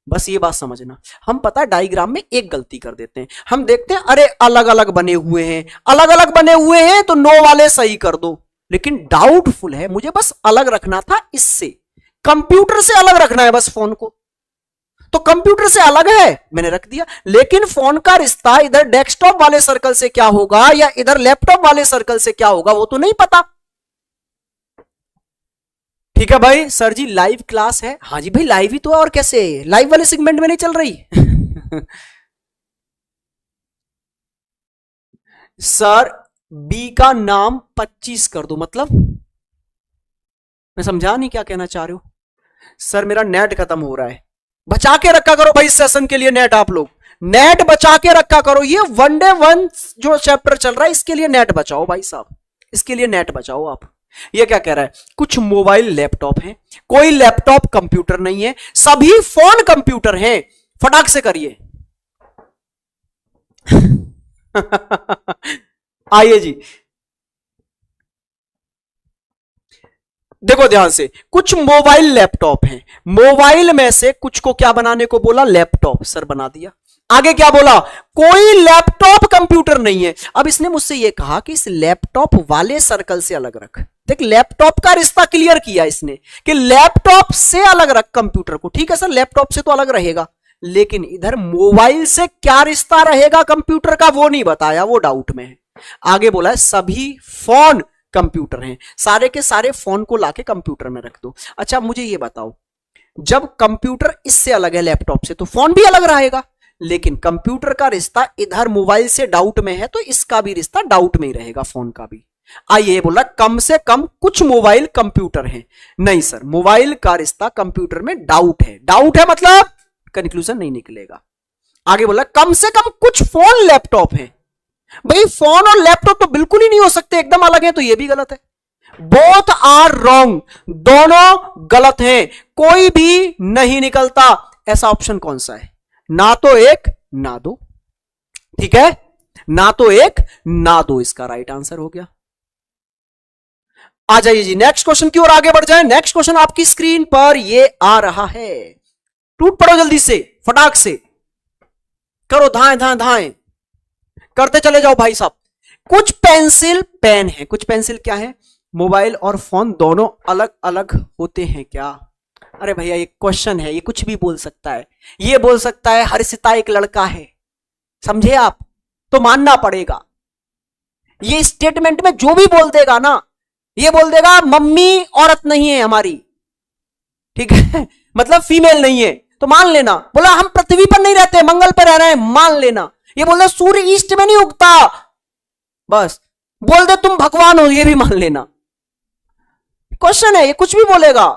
बस ये बात समझना। हम पता है डायग्राम में एक गलती कर देते हैं, हम देखते हैं अरे अलग अलग बने हुए हैं, अलग अलग बने हुए हैं तो नो वाले सही कर दो, लेकिन डाउटफुल है, मुझे बस अलग रखना था, इससे कंप्यूटर से अलग रखना है बस फोन को, तो कंप्यूटर से अलग है मैंने रख दिया, लेकिन फोन का रिश्ता इधर डेस्कटॉप वाले सर्कल से क्या होगा या इधर लैपटॉप वाले सर्कल से क्या होगा वो तो नहीं पता। ठीक है भाई। सर जी लाइव क्लास है? हाँ जी भाई लाइव ही तो है, और कैसे लाइव वाले सेगमेंट में नहीं चल रही? सर बी का नाम 25 कर दो, मतलब मैं समझा नहीं क्या कहना चाह रहे हो। सर मेरा नेट खत्म हो रहा है, बचा के रखा करो भाई इस सेशन के लिए नेट, आप लोग नेट बचा के रखा करो। ये 1 डे 1 जो चैप्टर चल रहा है इसके लिए नेट बचाओ भाई साहब, इसके लिए नेट बचाओ आप। ये क्या कह रहा है, कुछ मोबाइल लैपटॉप हैं, कोई लैपटॉप कंप्यूटर नहीं है, सभी फोन कंप्यूटर हैं। फटाक से करिए। आइए जी, देखो ध्यान से, कुछ मोबाइल लैपटॉप हैं, मोबाइल में से कुछ को क्या बनाने को बोला, लैपटॉप, सर बना दिया। आगे क्या बोला, कोई लैपटॉप कंप्यूटर नहीं है। अब इसने मुझसे यह कहा कि इस लैपटॉप वाले सर्कल से अलग रख। देख, लैपटॉप का रिश्ता क्लियर किया इसने कि लैपटॉप से अलग रख कंप्यूटर को। ठीक है सर, लैपटॉप से तो अलग रहेगा, लेकिन इधर मोबाइल से क्या रिश्ता रहेगा कंप्यूटर का, वो नहीं बताया, वो डाउट में है। आगे बोला है सभी फोन कंप्यूटर हैं, सारे के सारे फोन को लाके कंप्यूटर में रख दो। अच्छा मुझे ये बताओ, जब कंप्यूटर इससे अलग है लैपटॉप से, तो फोन भी अलग रहेगा, लेकिन कंप्यूटर का रिश्ता इधर मोबाइल से डाउट में है, तो इसका भी रिश्ता डाउट में ही रहेगा, फोन का भी। आइए, बोला कम से कम कुछ मोबाइल कंप्यूटर हैं। नहीं सर, मोबाइल का रिश्ता कंप्यूटर में डाउट है। डाउट है मतलब कंक्लूजन नहीं निकलेगा। आगे बोला कम से कम कुछ फोन लैपटॉप हैं। भाई फोन और लैपटॉप तो बिल्कुल ही नहीं हो सकते, एकदम अलग है, तो यह भी गलत है। बोथ आर रॉन्ग, दोनों गलत हैं, कोई भी नहीं निकलता। ऐसा ऑप्शन कौन सा है, ना तो एक ना दो। ठीक है, ना तो एक ना दो, इसका राइट आंसर हो गया। आ जाइए जी नेक्स्ट क्वेश्चन की ओर आगे बढ़ जाए। नेक्स्ट क्वेश्चन आपकी स्क्रीन पर ये आ रहा है, टूट पड़ो जल्दी से, फटाक से करो, धाएं धाएं धाएं करते चले जाओ भाई साहब। कुछ पेंसिल पेन है, कुछ पेंसिल क्या है, मोबाइल और फोन दोनों अलग अलग होते हैं क्या। अरे भैया ये क्वेश्चन है, ये कुछ भी बोल सकता है, ये बोल सकता है हर्षिता एक लड़का है, समझे आप, तो मानना पड़ेगा। ये स्टेटमेंट में जो भी बोल देगा ना, ये बोल देगा मम्मी औरत नहीं है हमारी, ठीक है, मतलब फीमेल नहीं है, तो मान लेना। बोला हम पृथ्वी पर नहीं रहते, मंगल पर रह रहे हैं, मान लेना। ये बोल दे सूर्य ईस्ट में नहीं उगता, बस बोल दे तुम भगवान हो, ये भी मान लेना। क्वेश्चन है, ये कुछ भी बोलेगा।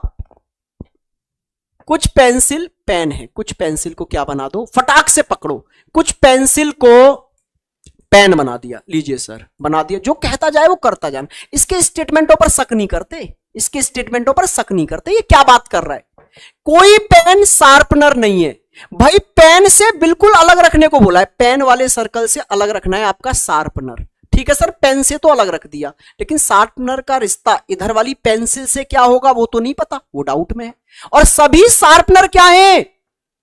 कुछ पेंसिल पेन है, कुछ पेंसिल को क्या बना दो, फटाक से पकड़ो, कुछ पेंसिल को पेन बना दिया। लीजिए सर, बना दिया, जो कहता जाए वो करता जाना। इसके स्टेटमेंटों पर शक नहीं करते, इसके स्टेटमेंटों पर शक नहीं करते। ये क्या बात कर रहा है, कोई पेन शार्पनर नहीं है। भाई पेन से बिल्कुल अलग रखने को बोला है, पेन वाले सर्कल से अलग रखना है आपका शार्पनर। ठीक है सर, पेन से तो अलग रख दिया, लेकिन शार्पनर का रिश्ता इधर वाली पेंसिल से क्या होगा वो तो नहीं पता, वो डाउट में है। और सभी शार्पनर क्या है,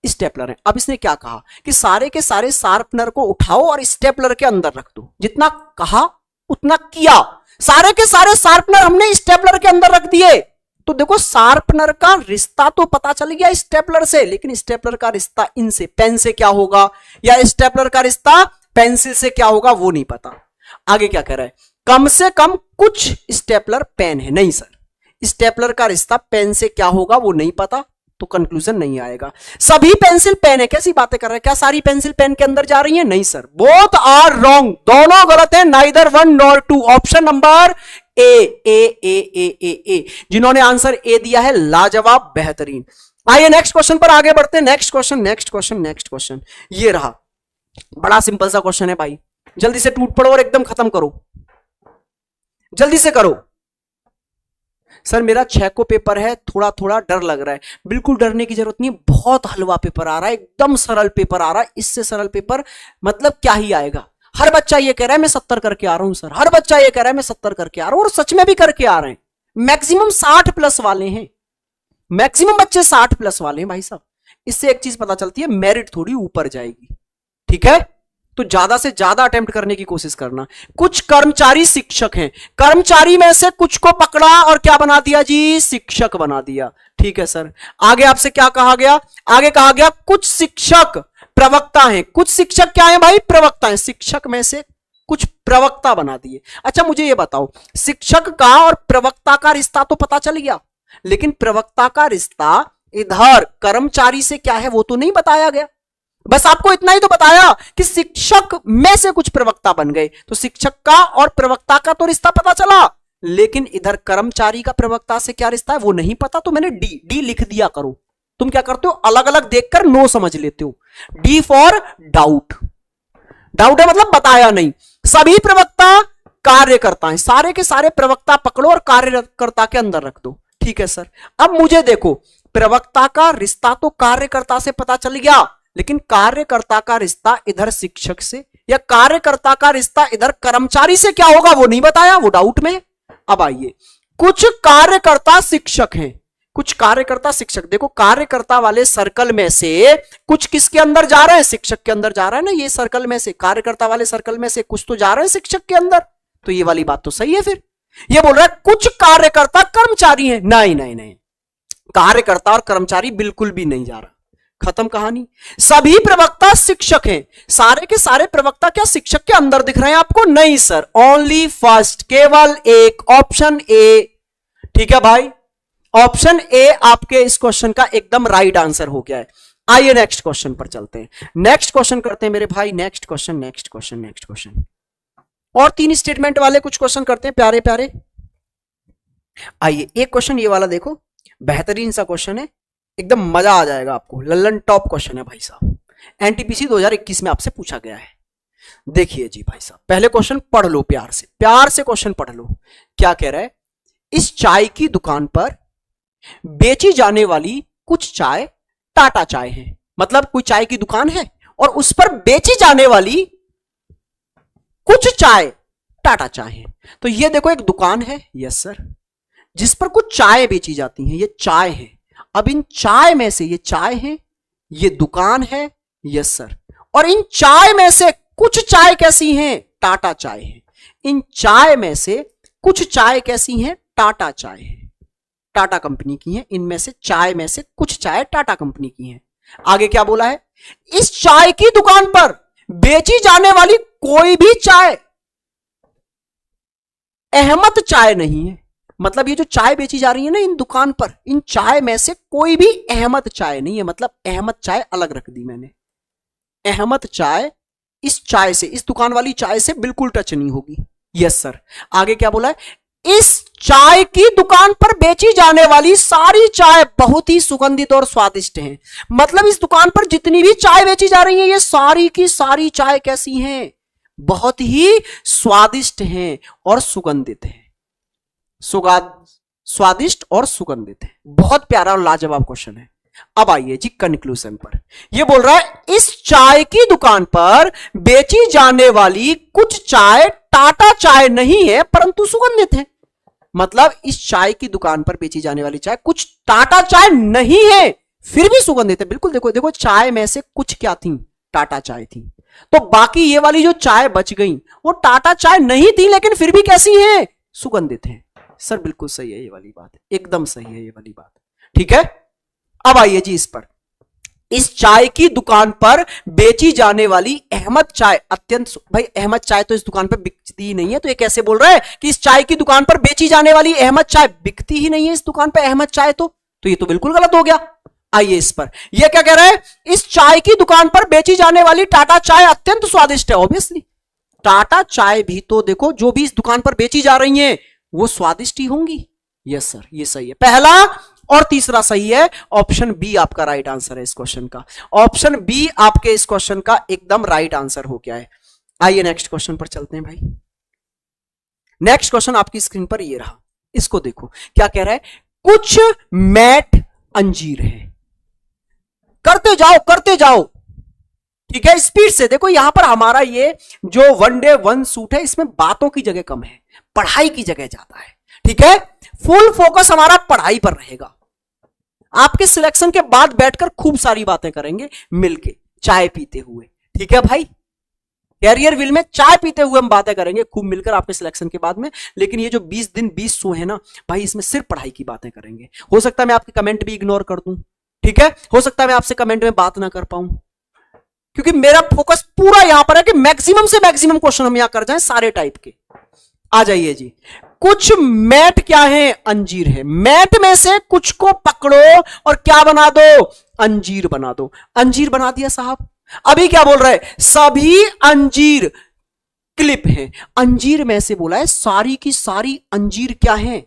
स्टेपलर है। अब इसने क्या कहा कि सारे के सारे शार्पनर को उठाओ और स्टेपलर के अंदर रख दो। जितना कहा उतना किया, सारे के सारे शार्पनर हमने स्टेपलर के अंदर रख दिए। तो देखो शार्पनर का रिश्ता तो पता चल गया स्टेपलर से, लेकिन स्टेपलर का रिश्ता इनसे, पेन से क्या होगा, या स्टेपलर का रिश्ता पेंसिल से क्या होगा वो नहीं पता। आगे क्या कह रहा है, कम से कम कुछ स्टेपलर पेन है। नहीं सर, स्टेपलर का रिश्ता पेन से क्या होगा वो नहीं पता, तो कंक्लूजन नहीं आएगा। सभी पेंसिल पेन है, कैसी बातें कर रहे हैं, क्या सारी पेंसिल पेन के अंदर जा रही है? नहीं सर, बोथ आर रॉन्ग, दोनों गलत है, neither one nor two. Option number A A A A A A, जिन्होंने आंसर ए दिया है लाजवाब, बेहतरीन। आइए नेक्स्ट क्वेश्चन पर आगे बढ़ते हैं। Next question next question next question ये रहा, बड़ा सिंपल सा क्वेश्चन है भाई, जल्दी से टूट पड़ो और एकदम खत्म करो, जल्दी से करो। सर मेरा 6 को पेपर है, थोड़ा थोड़ा डर लग रहा है। बिल्कुल डरने की जरूरत नहीं, बहुत हलवा पेपर आ रहा है, एकदम सरल पेपर आ रहा है। इससे सरल पेपर मतलब क्या ही आएगा। हर बच्चा ये कह रहा है मैं 70 करके आ रहा हूं सर, हर बच्चा ये कह रहा है मैं 70 करके आ रहा हूं, और सच में भी करके आ रहे हैं। मैक्सिमम 60 प्लस वाले हैं, मैक्सिमम बच्चे 60 प्लस वाले हैं भाई साहब। इससे एक चीज पता चलती है, मेरिट थोड़ी ऊपर जाएगी। ठीक है, तो ज्यादा से ज्यादा अटेम्प्ट करने की कोशिश करना। कुछ कर्मचारी शिक्षक हैं, कर्मचारी में से कुछ को पकड़ा और क्या बना दिया जी, शिक्षक बना दिया। ठीक है सर, आगे आपसे क्या कहा गया, आगे कहा गया कुछ शिक्षक प्रवक्ता हैं। कुछ शिक्षक क्या है भाई, प्रवक्ता हैं। शिक्षक में से कुछ प्रवक्ता बना दिए। अच्छा मुझे ये बताओ, शिक्षक का और प्रवक्ता का रिश्ता तो पता चल गया, लेकिन प्रवक्ता का रिश्ता इधर कर्मचारी से क्या है वो तो नहीं बताया गया। बस आपको इतना ही तो बताया कि शिक्षक में से कुछ प्रवक्ता बन गए, तो शिक्षक का और प्रवक्ता का तो रिश्ता पता चला, लेकिन इधर कर्मचारी का प्रवक्ता से क्या रिश्ता है वो नहीं पता। तो मैंने डी डी लिख दिया करो। तुम क्या करते हो, अलग अलग देखकर नो समझ लेते हो। डी फॉर डाउट, डाउट है मतलब बताया नहीं। सभी प्रवक्ता कार्यकर्ता हैं, सारे के सारे प्रवक्ता पकड़ो और कार्यकर्ता के अंदर रख दो। ठीक है सर। अब मुझे देखो, प्रवक्ता का रिश्ता तो कार्यकर्ता से पता चल गया, लेकिन कार्यकर्ता का रिश्ता इधर शिक्षक से या कार्यकर्ता का रिश्ता इधर कर्मचारी से क्या होगा वो नहीं बताया, वो डाउट में। अब आइए, कुछ कार्यकर्ता शिक्षक हैं, कुछ कार्यकर्ता शिक्षक। देखो कार्यकर्ता वाले सर्कल में से कुछ किसके अंदर जा रहे हैं, शिक्षक के अंदर जा रहा है ना। ये सर्कल में से, कार्यकर्ता वाले सर्कल में से कुछ तो जा रहे हैं शिक्षक के अंदर, तो ये वाली बात तो सही है। फिर ये बोल रहा है कुछ कार्यकर्ता कर्मचारी हैं, नहीं नहीं नहीं, कार्यकर्ता और कर्मचारी बिल्कुल भी नहीं जा रहा, खत्म कहानी। सभी प्रवक्ता शिक्षक हैं, सारे के सारे प्रवक्ता क्या शिक्षक के अंदर दिख रहे हैं आपको, नहीं सर, ओनली फर्स्ट, केवल एक, ऑप्शन ए। ठीक है भाई, ऑप्शन ए आपके इस क्वेश्चन का एकदम राइट आंसर हो गया है। आइए नेक्स्ट क्वेश्चन पर चलते हैं, नेक्स्ट क्वेश्चन करते हैं मेरे भाई, next question next question next question. और 3 स्टेटमेंट वाले कुछ क्वेश्चन करते हैं प्यारे प्यारे। आइए एक क्वेश्चन ये वाला देखो, बेहतरीन सा क्वेश्चन है, एकदम मजा आ जाएगा आपको, लल्लन टॉप क्वेश्चन है भाई साहब, एनटीपीसी 2021 में आपसे पूछा गया है। देखिए जी भाई साहब, पहले क्वेश्चन पढ़ लो, प्यार से क्वेश्चन पढ़ लो। क्या कह रहा है, इस चाय की दुकान पर बेची जाने वाली कुछ चाय टाटा चाय है। मतलब कोई चाय की दुकान है और उस पर बेची जाने वाली कुछ चाय टाटा चाय है। तो ये देखो एक दुकान है, यस सर, जिस पर कुछ चाय बेची जाती हैं, ये चाय है। अब इन चाय में से, ये चाय है, ये दुकान है, यस सर, और इन चाय में से कुछ चाय कैसी हैं, टाटा चाय है। इन चाय में से कुछ चाय कैसी हैं, टाटा चाय है, टाटा कंपनी की है। इनमें से चाय में से कुछ चाय टाटा कंपनी की है। आगे क्या बोला है, इस चाय की दुकान पर बेची जाने वाली कोई भी चाय अहमद चाय नहीं है। मतलब ये जो चाय बेची जा रही है ना इन दुकान पर, इन चाय में से कोई भी अहमद चाय नहीं है। मतलब अहमद चाय अलग रख दी मैंने, अहमद चाय इस चाय से, इस दुकान वाली चाय से बिल्कुल टच नहीं होगी। Yes sir. आगे क्या बोला है, इस चाय की दुकान पर बेची जाने वाली सारी चाय बहुत ही सुगंधित और स्वादिष्ट हैं। मतलब इस दुकान पर जितनी भी चाय बेची जा रही है, ये सारी की सारी चाय कैसी हैं, बहुत ही स्वादिष्ट हैं और सुगंधित हैं। स्वादिष्ट और सुगंधित है। बहुत प्यारा और लाजवाब क्वेश्चन है। अब आइए जी कंक्लूजन पर। यह बोल रहा है इस चाय की दुकान पर बेची जाने वाली कुछ चाय टाटा चाय नहीं है परंतु सुगंधित है। मतलब इस चाय की दुकान पर बेची जाने वाली चाय कुछ टाटा चाय नहीं है फिर भी सुगंधित है। बिल्कुल देखो देखो, चाय में से कुछ क्या थी, टाटा चाय थी, तो बाकी ये वाली जो चाय बच गई वो टाटा चाय नहीं थी लेकिन फिर भी कैसी है, सुगंधित है। सर बिल्कुल सही है ये वाली बात, एकदम सही है ये वाली बात। ठीक है, अब आइए जी इस पर। इस चाय की दुकान पर बेची जाने वाली अहमद चाय अत्यंत, भाई अहमद चाय तो इस दुकान पर बिकती ही नहीं है, तो ये कैसे बोल रहा है कि इस चाय की दुकान पर बेची जाने वाली अहमद चाय बिकती ही नहीं है इस दुकान पर अहमद चाय, तो ये तो बिल्कुल गलत हो गया। आइए इस पर, यह क्या कह रहा है, इस चाय की दुकान पर बेची जाने वाली टाटा चाय अत्यंत स्वादिष्ट है। ऑब्वियसली टाटा चाय भी तो देखो जो भी इस दुकान पर बेची जा रही है वो स्वादिष्ट ही होंगी। यस सर, ये सही है, पहला और तीसरा सही है। ऑप्शन बी आपका राइट आंसर है इस क्वेश्चन का। ऑप्शन बी आपके इस क्वेश्चन का एकदम राइट आंसर हो गया है। आइए नेक्स्ट क्वेश्चन पर चलते हैं भाई। नेक्स्ट क्वेश्चन आपकी स्क्रीन पर ये रहा, इसको देखो क्या कह रहा है, कुछ मैट अंजीर है। करते जाओ करते जाओ, ठीक है, स्पीड से देखो। यहां पर हमारा ये जो वन डे वन सूट है इसमें बातों की जगह कम है, पढ़ाई की जगह ज्यादा है। ठीक है, फुल फोकस हमारा पढ़ाई पर रहेगा। आपके सिलेक्शन के बाद बैठकर खूब सारी बातें करेंगे मिलके चाय पीते हुए। ठीक है भाई, कैरियर व्हील में चाय पीते हुए हम बातें करेंगे खूब मिलकर आपके सिलेक्शन के बाद में। लेकिन ये जो 20 दिन 20 शो है ना भाई, इसमें सिर्फ पढ़ाई की बातें करेंगे। हो सकता है मैं आपके कमेंट भी इग्नोर कर दूं, ठीक है, हो सकता है मैं आपसे कमेंट में बात ना कर पाऊं, क्योंकि मेरा फोकस पूरा यहां पर है कि मैक्सिमम से मैक्सिमम क्वेश्चन हम यहां कर जाएं सारे टाइप के। आ जाइए जी, कुछ मैट क्या है, अंजीर है। मैट में से कुछ को पकड़ो और क्या बना दो, अंजीर बना दो। अंजीर बना दिया साहब। अभी क्या बोल रहा है, सभी अंजीर क्लिप है। अंजीर में से बोला है सारी की सारी अंजीर क्या है,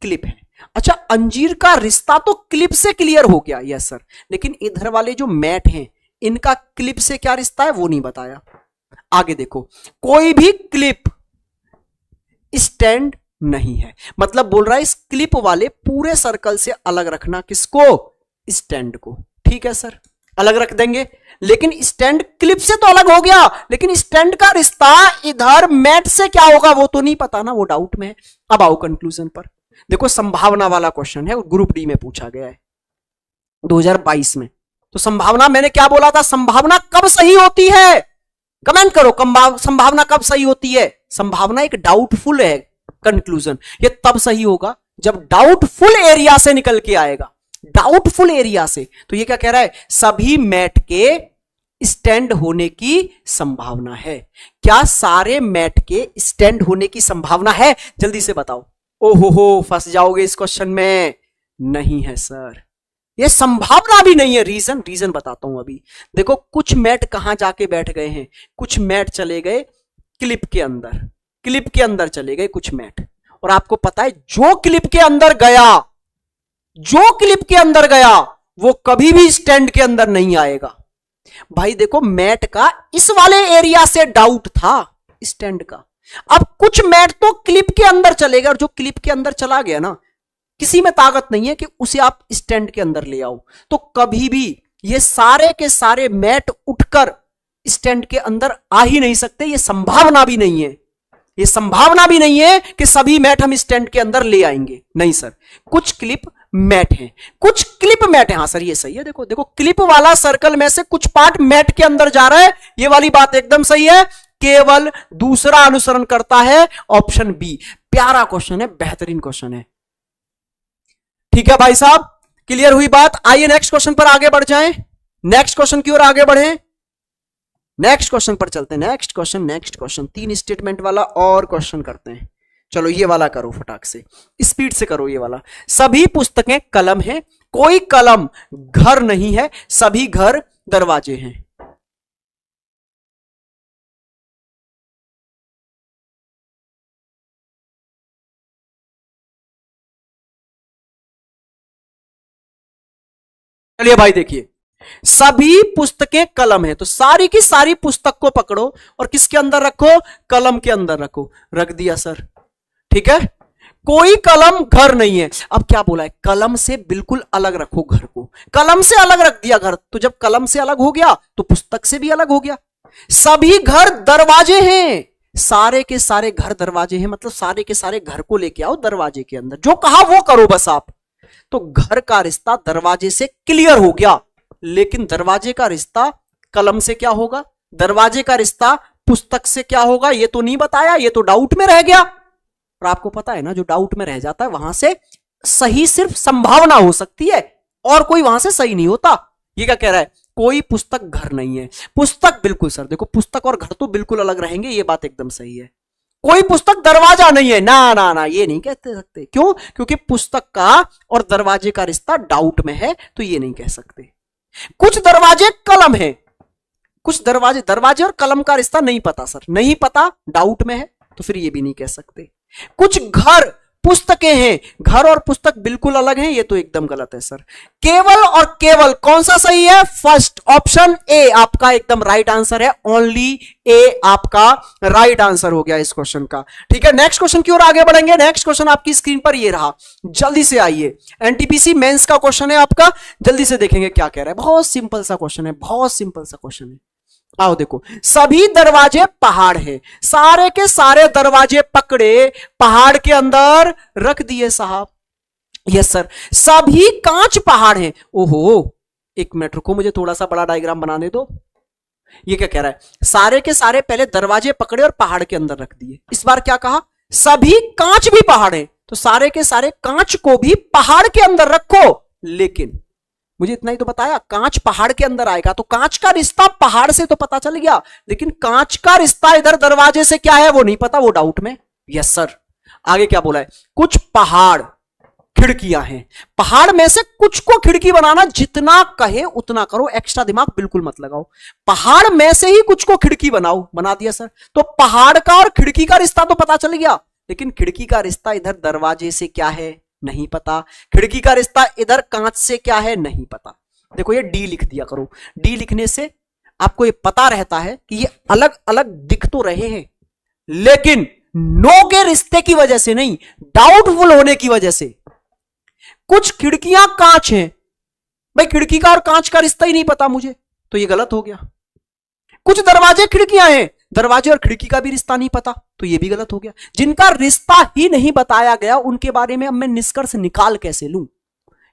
क्लिप है। अच्छा, अंजीर का रिश्ता तो क्लिप से क्लियर हो गया, यस सर, लेकिन इधर वाले जो मैट हैं इनका क्लिप से क्या रिश्ता है वो नहीं बताया। आगे देखो, कोई भी क्लिप स्टैंड नहीं है। मतलब बोल रहा है इस क्लिप वाले पूरे सर्कल से अलग रखना, किसको? स्टैंड को। ठीक है सर, अलग रख देंगे। लेकिन स्टैंड क्लिप से तो अलग हो गया, लेकिन स्टैंड का रिश्ता इधर मैट से क्या होगा वो तो नहीं पता ना, वो डाउट में है। अब आओ कंक्लूजन पर। देखो संभावना वाला क्वेश्चन है, ग्रुप डी में पूछा गया है 2022 में। तो संभावना, मैंने क्या बोला था, संभावना कब सही होती है? कमेंट करो, संभावना कब सही होती है? संभावना एक डाउटफुल है कंक्लूजन, ये तब सही होगा जब डाउटफुल एरिया से निकल के आएगा। डाउटफुल एरिया से, तो ये क्या कह रहा है? सभी मैट के स्टैंड होने की संभावना है। क्या सारे मैट के स्टैंड होने की संभावना है? जल्दी से बताओ। ओहो हो, फंस जाओगे इस क्वेश्चन में। नहीं है सर, ये संभावना भी नहीं है। रीजन बताता हूं अभी। देखो कुछ मैट कहां जाके बैठ गए हैं, कुछ मैट चले गए क्लिप के अंदर, क्लिप के अंदर चले गए कुछ मैट। और आपको पता है जो क्लिप के अंदर गया, जो क्लिप के अंदर गया वो कभी भी स्टैंड के अंदर नहीं आएगा। भाई देखो मैट का इस वाले एरिया से डाउट था स्टैंड का। अब कुछ मैट तो क्लिप के अंदर चले गए, और जो क्लिप के अंदर चला गया ना, किसी में ताकत नहीं है कि उसे आप स्टैंड के अंदर ले आओ। तो कभी भी ये सारे के सारे मैट उठकर स्टैंड के अंदर आ ही नहीं सकते। ये संभावना भी नहीं है, ये संभावना भी नहीं है कि सभी मैट हम स्टैंड के अंदर ले आएंगे। नहीं सर, कुछ क्लिप मैट हैं, कुछ क्लिप मैट है। हाँ सर ये सही है। देखो देखो क्लिप वाला सर्कल में से कुछ पार्ट मैट के अंदर जा रहा है, ये वाली बात एकदम सही है। केवल दूसरा अनुसरण करता है, ऑप्शन बी। प्यारा क्वेश्चन है, बेहतरीन क्वेश्चन है। ठीक है भाई साहब, क्लियर हुई बात। आइए नेक्स्ट क्वेश्चन पर आगे बढ़ जाएं, नेक्स्ट क्वेश्चन की ओर आगे बढ़े, नेक्स्ट क्वेश्चन पर चलते हैं। नेक्स्ट क्वेश्चन 3 स्टेटमेंट वाला और क्वेश्चन करते हैं। चलो ये वाला करो फटाक से, स्पीड से करो ये वाला। सभी पुस्तकें कलम हैं, कोई कलम घर नहीं है, सभी घर दरवाजे हैं। चलिए भाई देखिए, सभी पुस्तकें कलम है, तो सारी की सारी पुस्तक को पकड़ो और किसके अंदर रखो? कलम के अंदर रखो। रख दिया सर, ठीक है। कोई कलम घर नहीं है। अब क्या बोला है? कलम से बिल्कुल अलग रखो घर को। कलम से अलग रख दिया घर, तो जब कलम से अलग हो गया तो पुस्तक से भी अलग हो गया। सभी घर दरवाजे हैं, सारे के सारे घर दरवाजे हैं, मतलब सारे के सारे घर को लेके आओ दरवाजे के अंदर। जो कहा वो करो बस आप। तो घर का रिश्ता दरवाजे से क्लियर हो गया, लेकिन दरवाजे का रिश्ता कलम से क्या होगा? दरवाजे का रिश्ता पुस्तक से क्या होगा? ये तो नहीं बताया, ये तो डाउट में रह गया। और आपको पता है ना, जो डाउट में रह जाता है वहां से सही सिर्फ संभावना हो सकती है, और कोई वहां से सही नहीं होता। ये क्या कह रहा है? कोई पुस्तक घर नहीं है। पुस्तक बिल्कुल सर, देखो पुस्तक और घर तो बिल्कुल अलग रहेंगे, ये बात एकदम सही है। कोई पुस्तक दरवाजा नहीं है, ना ना ना, ये नहीं कहते सकते। क्यों? क्योंकि पुस्तक का और दरवाजे का रिश्ता डाउट में है, तो ये नहीं कह सकते। कुछ दरवाजे कलम है, कुछ दरवाजे और कलम का रिश्ता नहीं पता सर, नहीं पता, डाउट में है, तो फिर ये भी नहीं कह सकते। कुछ घर पुस्तकें हैं, घर और पुस्तक बिल्कुल अलग हैं, ये तो एकदम गलत है सर। केवल और केवल कौन सा सही है? फर्स्ट ऑप्शन ए आपका एकदम राइट आंसर है। ओनली ए आपका राइट आंसर हो गया इस क्वेश्चन का। ठीक है, नेक्स्ट क्वेश्चन की ओर आगे बढ़ेंगे। नेक्स्ट क्वेश्चन आपकी स्क्रीन पर ये रहा, जल्दी से आइए। एनटीपीसी मेंस का क्वेश्चन है आपका, जल्दी से देखेंगे क्या कह रहा है। बहुत सिंपल सा क्वेश्चन है, बहुत सिंपल सा क्वेश्चन है। आओ देखो, सभी दरवाजे पहाड़ है, सारे के सारे दरवाजे पकड़े पहाड़ के अंदर रख दिए साहब। Yes sir. सभी कांच पहाड़ हैं। ओहो, एक मिनट रुको, मुझे थोड़ा सा बड़ा डायग्राम बनाने दो। ये क्या कह रहा है? सारे के सारे पहले दरवाजे पकड़े और पहाड़ के अंदर रख दिए। इस बार क्या कहा? सभी कांच भी पहाड़ है, तो सारे के सारे कांच को भी पहाड़ के अंदर रखो। लेकिन मुझे इतना ही तो बताया, कांच पहाड़ के अंदर आएगा, तो कांच का रिश्ता पहाड़ से तो पता चल गया, लेकिन कांच का रिश्ता इधर दरवाजे से क्या है वो नहीं पता, वो डाउट में। Yes sir. आगे क्या बोला है? कुछ पहाड़ खिड़कियां हैं, पहाड़ में से कुछ को खिड़की बनाना, जितना कहे उतना करो, एक्स्ट्रा दिमाग बिल्कुल मत लगाओ। पहाड़ में से ही कुछ को खिड़की बनाओ, बना दिया सर। तो पहाड़ का और खिड़की का रिश्ता तो पता चल गया, लेकिन खिड़की का रिश्ता इधर दरवाजे से क्या है नहीं पता, खिड़की का रिश्ता इधर कांच से क्या है नहीं पता। देखो ये डी लिख दिया करो, डी लिखने से आपको ये पता रहता है कि ये अलग अलग दिख तो रहे हैं, लेकिन नो के रिश्ते की वजह से नहीं, डाउटफुल होने की वजह से। कुछ खिड़कियां कांच हैं, भाई खिड़की का और कांच का रिश्ता ही नहीं पता मुझे, तो ये गलत हो गया। कुछ दरवाजे खिड़कियां हैं, दरवाजे और खिड़की का भी रिश्ता नहीं पता, तो ये भी गलत हो गया। जिनका रिश्ता ही नहीं बताया गया उनके बारे में अब मैं निष्कर्ष निकाल कैसे लूं?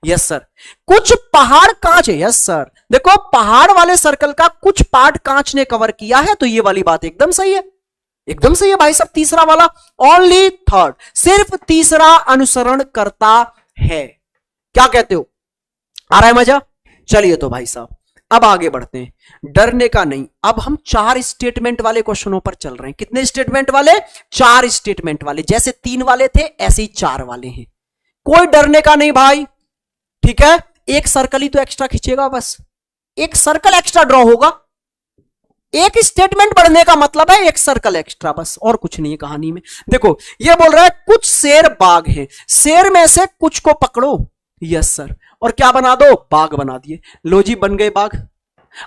Yes sir. कुछ पहाड़ कांच है, यस सर। देखो पहाड़ वाले सर्कल का कुछ पार्ट कांच ने कवर किया है, तो ये वाली बात एकदम सही है, एकदम सही है भाई साहब। तीसरा वाला ओनली थर्ड, सिर्फ तीसरा अनुसरण करता है। क्या कहते हो, आ रहा है मजा? चलिए तो भाई साहब अब आगे बढ़ते हैं। डरने का नहीं, अब हम 4 स्टेटमेंट वाले क्वेश्चनों पर चल रहे हैं। कितने स्टेटमेंट वाले? 4 स्टेटमेंट वाले। जैसे 3 वाले थे ऐसे ही 4 वाले हैं। कोई डरने का नहीं भाई, ठीक है। एक सर्कल ही तो एक्स्ट्रा खींचेगा, बस एक सर्कल एक्स्ट्रा ड्रॉ होगा। एक स्टेटमेंट बढ़ने का मतलब है एक सर्कल एक्स्ट्रा, बस और कुछ नहीं है कहानी में। देखो ये बोल रहा है कुछ शेर बाघ हैं, शेर में से कुछ को पकड़ो, यस सर, और क्या बना दो? बाघ बना दिए। लो जी बन गए बाघ।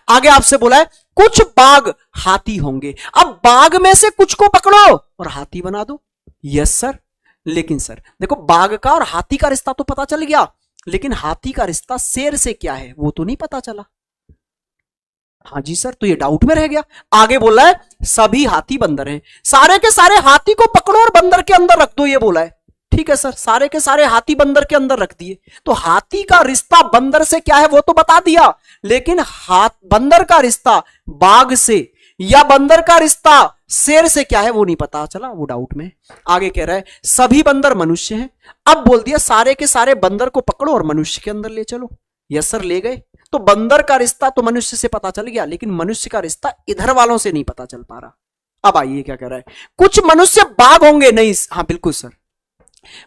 आगे आपसे बोला है कुछ बाघ हाथी होंगे, अब बाघ में से कुछ को पकड़ो और हाथी बना दो, यस सर। लेकिन सर देखो बाघ का और हाथी का रिश्ता तो पता चल गया, लेकिन हाथी का रिश्ता शेर से क्या है वो तो नहीं पता चला। हाँ जी सर, तो ये डाउट में रह गया। आगे बोला है सभी हाथी बंदर हैं, सारे के सारे हाथी को पकड़ो और बंदर के अंदर रख दो, ये बोला है। ठीक है सर, सारे के सारे हाथी बंदर के अंदर रख दिए, तो हाथी का रिश्ता बंदर से क्या है वो तो बता दिया, लेकिन बंदर का रिश्ता बाघ से या बंदर का रिश्ता शेर से क्या है वो नहीं पता चला, वो डाउट में। आगे कह रहा है सभी बंदर मनुष्य हैं, अब बोल दिया सारे के सारे बंदर को पकड़ो और मनुष्य के अंदर ले चलो, यस सर ले गए। तो बंदर का रिश्ता तो मनुष्य से पता चल गया, लेकिन मनुष्य का रिश्ता इधर वालों से नहीं पता चल पा रहा। अब आइए क्या कह रहा है, कुछ मनुष्य बाघ होंगे, नहीं हाँ बिल्कुल सर,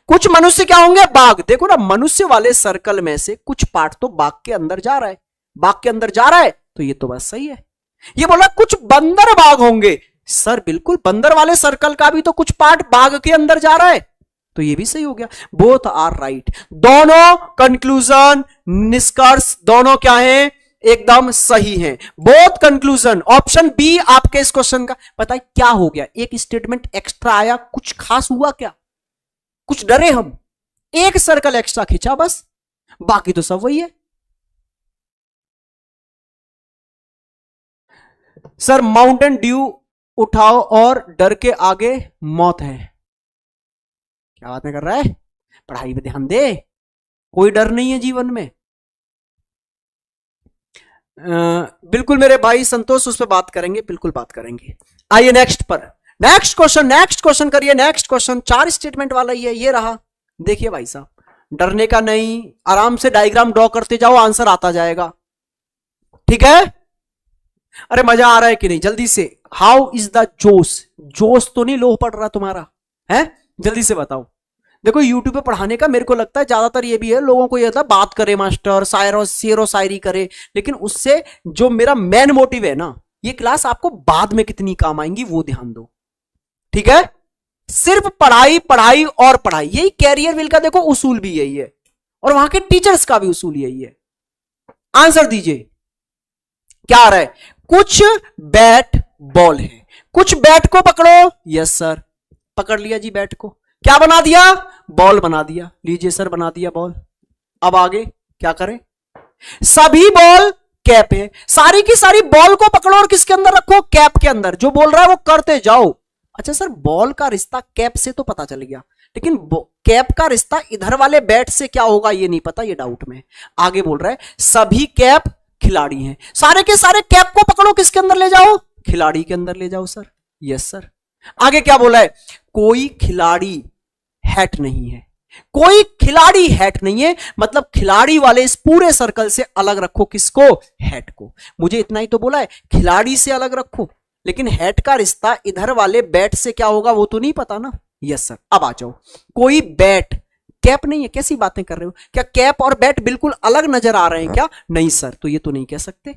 कुछ मनुष्य क्या होंगे? बाघ। देखो ना मनुष्य वाले सर्कल में से कुछ पार्ट तो बाघ के अंदर जा रहा है, बाघ के अंदर जा रहा है, तो ये तो बस सही है। ये बोला कुछ बंदर बाघ होंगे, सर बिल्कुल बंदर वाले सर्कल का भी तो कुछ पार्ट बाघ के अंदर जा रहा है, तो ये भी सही हो गया। बोथ आर राइट, दोनों कंक्लूजन निष्कर्ष दोनों क्या है? एकदम सही है। बोथ कंक्लूजन, ऑप्शन बी आपके इस क्वेश्चन का। पता है क्या हो गया, एक स्टेटमेंट एक्स्ट्रा आया, कुछ खास हुआ क्या? कुछ डरे हम, एक सर्कल एक्स्ट्रा खींचा बस, बाकी तो सब वही है। सर माउंटेन ड्यू उठाओ और डर के आगे मौत है। क्या बातें कर रहा है, पढ़ाई पे ध्यान दे, कोई डर नहीं है जीवन में। बिल्कुल मेरे भाई संतोष, उस पर बात करेंगे, बिल्कुल बात करेंगे। आइए नेक्स्ट पर, नेक्स्ट क्वेश्चन करिए। नेक्स्ट क्वेश्चन 4 स्टेटमेंट वाला ही है, ये रहा। देखिए भाई साहब, डरने का नहीं, आराम से डायग्राम ड्रॉ करते जाओ, आंसर आता जाएगा, ठीक है। अरे मजा आ रहा है कि नहीं? जल्दी से, हाउ इज द जोश? जोश तो नहीं लो पड़ रहा तुम्हारा है? जल्दी से बताओ। देखो यूट्यूब पे पढ़ाने का मेरे को लगता है ज्यादातर ये भी है, लोगों को ये था बात करे मास्टर, शेरो शायरी करे, लेकिन उससे जो मेरा मेन मोटिव है ना, ये क्लास आपको बाद में कितनी काम आएंगी वो ध्यान दो, ठीक है। सिर्फ पढ़ाई पढ़ाई और पढ़ाई, यही कैरियर विल का देखो उसूल भी यही है, और वहां के टीचर्स का भी उसूल यही है। आंसर दीजिए क्या आ रहा है? कुछ बैट बॉल है, कुछ बैट को पकड़ो, यस सर, पकड़ लिया जी बैट को, क्या बना दिया? बॉल बना दिया, लीजिए सर बना दिया बॉल। अब आगे क्या करें? सभी बॉल कैप है, सारी की सारी बॉल को पकड़ो और किसके अंदर रखो? कैप के अंदर। जो बोल रहा है वो करते जाओ। अच्छा सर बॉल का रिश्ता कैप से तो पता चल गया, लेकिन कैप का रिश्ता इधर वाले बैट से क्या होगा ये नहीं पता, ये डाउट में। आगे बोल रहा है सभी कैप खिलाड़ी हैं, सारे के सारे कैप को पकड़ो, किसके अंदर ले जाओ? खिलाड़ी के अंदर ले जाओ सर, यस सर। आगे क्या बोला है? कोई खिलाड़ी हैट नहीं है, कोई खिलाड़ी हैट नहीं है, मतलब खिलाड़ी वाले इस पूरे सर्कल से अलग रखो, किसको? हैट को। मुझे इतना ही तो बोला है, खिलाड़ी से अलग रखो, लेकिन हैट का रिश्ता इधर वाले बैट से क्या होगा वो तो नहीं पता ना, यस सर। अब आ जाओ, कोई बैट कैप नहीं है, कैसी बातें कर रहे हो? क्या कैप और बैट बिल्कुल अलग नजर आ रहे हैं क्या? नहीं सर, तो ये तो नहीं कह सकते।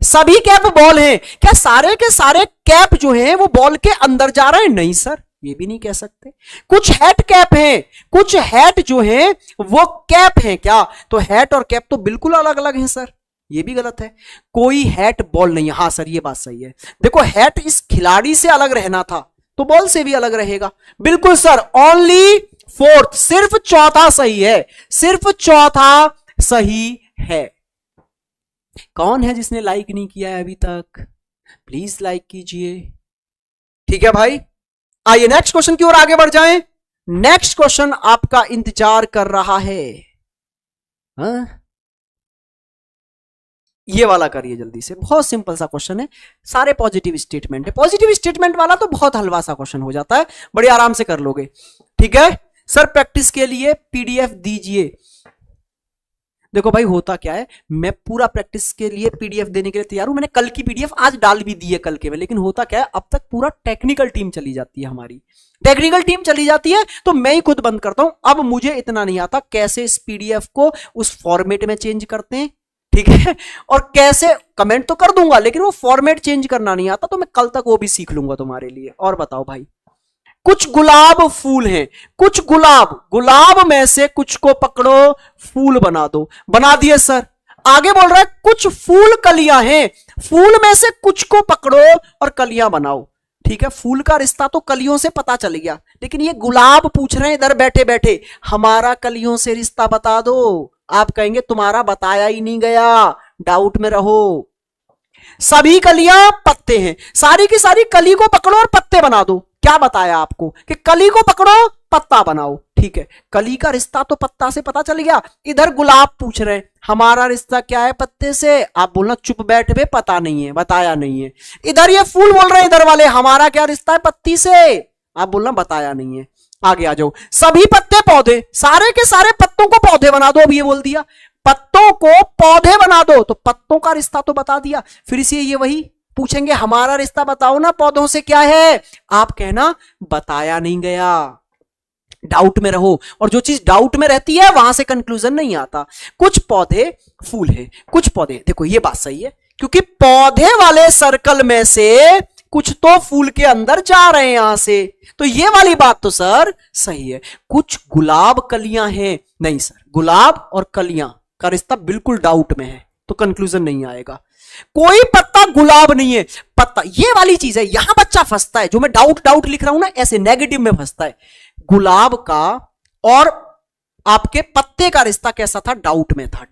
सभी कैप बॉल हैं, क्या सारे के सारे कैप जो हैं वो बॉल के अंदर जा रहे हैं? नहीं सर, ये भी नहीं कह सकते। कुछ हैट कैप हैं, कुछ हैट जो हैं वो कैप हैं क्या? तो हैट और कैप तो बिल्कुल अलग अलग हैं सर, ये भी गलत है। कोई हैट बॉल नहीं है, हाँ सर ये बात सही है। देखो हैट इस खिलाड़ी से अलग रहना था, तो बॉल से भी अलग रहेगा। बिल्कुल सर, ओनली फोर्थ, सिर्फ चौथा सही है, सिर्फ चौथा सही है। कौन है जिसने लाइक नहीं किया है अभी तक? प्लीज लाइक कीजिए। ठीक है भाई, आइए नेक्स्ट क्वेश्चन की ओर आगे बढ़ जाएं। नेक्स्ट क्वेश्चन आपका इंतजार कर रहा है। ये वाला करिए जल्दी से, बहुत सिंपल सा क्वेश्चन है, सारे पॉजिटिव स्टेटमेंट है। पॉजिटिव स्टेटमेंट वाला तो बहुत हलवा सा क्वेश्चन हो जाता है, बड़े आराम से कर लोगे। ठीक है सर, प्रैक्टिस के लिए पीडीएफ दीजिए। देखो भाई होता क्या है, मैं पूरा प्रैक्टिस के लिए पीडीएफ देने के लिए तैयार हूं। मैंने कल की पीडीएफ आज डाल भी दी है कल के में, लेकिन होता क्या है, अब तक पूरा टेक्निकल टीम चली जाती है, हमारी टेक्निकल टीम चली जाती है, तो मैं ही खुद बंद करता हूं। अब मुझे इतना नहीं आता कैसे इस पीडीएफ को उस फॉर्मेट में चेंज करते हैं, ठीक है, और कैसे कमेंट तो कर दूंगा, लेकिन वो फॉर्मेट चेंज करना नहीं आता, तो मैं कल तक वो भी सीख लूंगा तुम्हारे लिए। और बताओ भाई, कुछ गुलाब फूल हैं, कुछ गुलाब में से कुछ को पकड़ो फूल बना दो। बना दिए सर। आगे बोल रहा है कुछ फूल कलियां हैं, फूल में से कुछ को पकड़ो और कलियां बनाओ। ठीक है, फूल का रिश्ता तो कलियों से पता चल गया, लेकिन ये गुलाब पूछ रहे हैं इधर बैठे बैठे, हमारा कलियों से रिश्ता बता दो। आप कहेंगे तुम्हारा बताया ही नहीं गया, डाउट में रहो। सभी कलियां पत्ते हैं, सारी की सारी कली को पकड़ो और पत्ते बना दो। क्या बताया आपको कि कली को पकड़ो पत्ता बनाओ। ठीक है, कली का रिश्ता तो पत्ता से पता चल गया। इधर गुलाब पूछ रहे हैं हमारा रिश्ता क्या है पत्ते से, आप बोलना चुप बैठ पे पता नहीं है, बताया नहीं है। इधर ये फूल बोल रहे हैं इधर वाले हमारा क्या रिश्ता है पत्ती से, आप बोलना बताया नहीं है। आगे आ जाओ, सभी पत्ते पौधे, सारे के सारे पत्तों को पौधे बना दो। अब ये बोल दिया पत्तों को पौधे बना दो, तो पत्तों का रिश्ता तो बता दिया। फिर से ये वही पूछेंगे हमारा रिश्ता बताओ ना पौधों से क्या है, आप कहना बताया नहीं गया। डाउट में रहो, और जो चीज डाउट में रहती है वहां से कंक्लूजन नहीं आता। कुछ पौधे फूल है, कुछ पौधे, देखो ये बात सही है, क्योंकि पौधे वाले सर्कल में से कुछ तो फूल के अंदर जा रहे हैं यहां से, तो ये वाली बात तो सर सही है। कुछ गुलाब कलियां हैं, नहीं सर, गुलाब और कलियां का रिश्ता बिल्कुल डाउट में है, तो कंक्लूजन नहीं आएगा। कोई पत्ता गुलाब नहीं है, पत्ता ये वाली चीज है, यहां बच्चा फंसता है, जो मैं डाउट लिख रहा हूं ना, ऐसे नेगेटिव में फंसता है। गुलाब का और आपके पत्ते का रिश्ता कैसा था, डाउट में था, और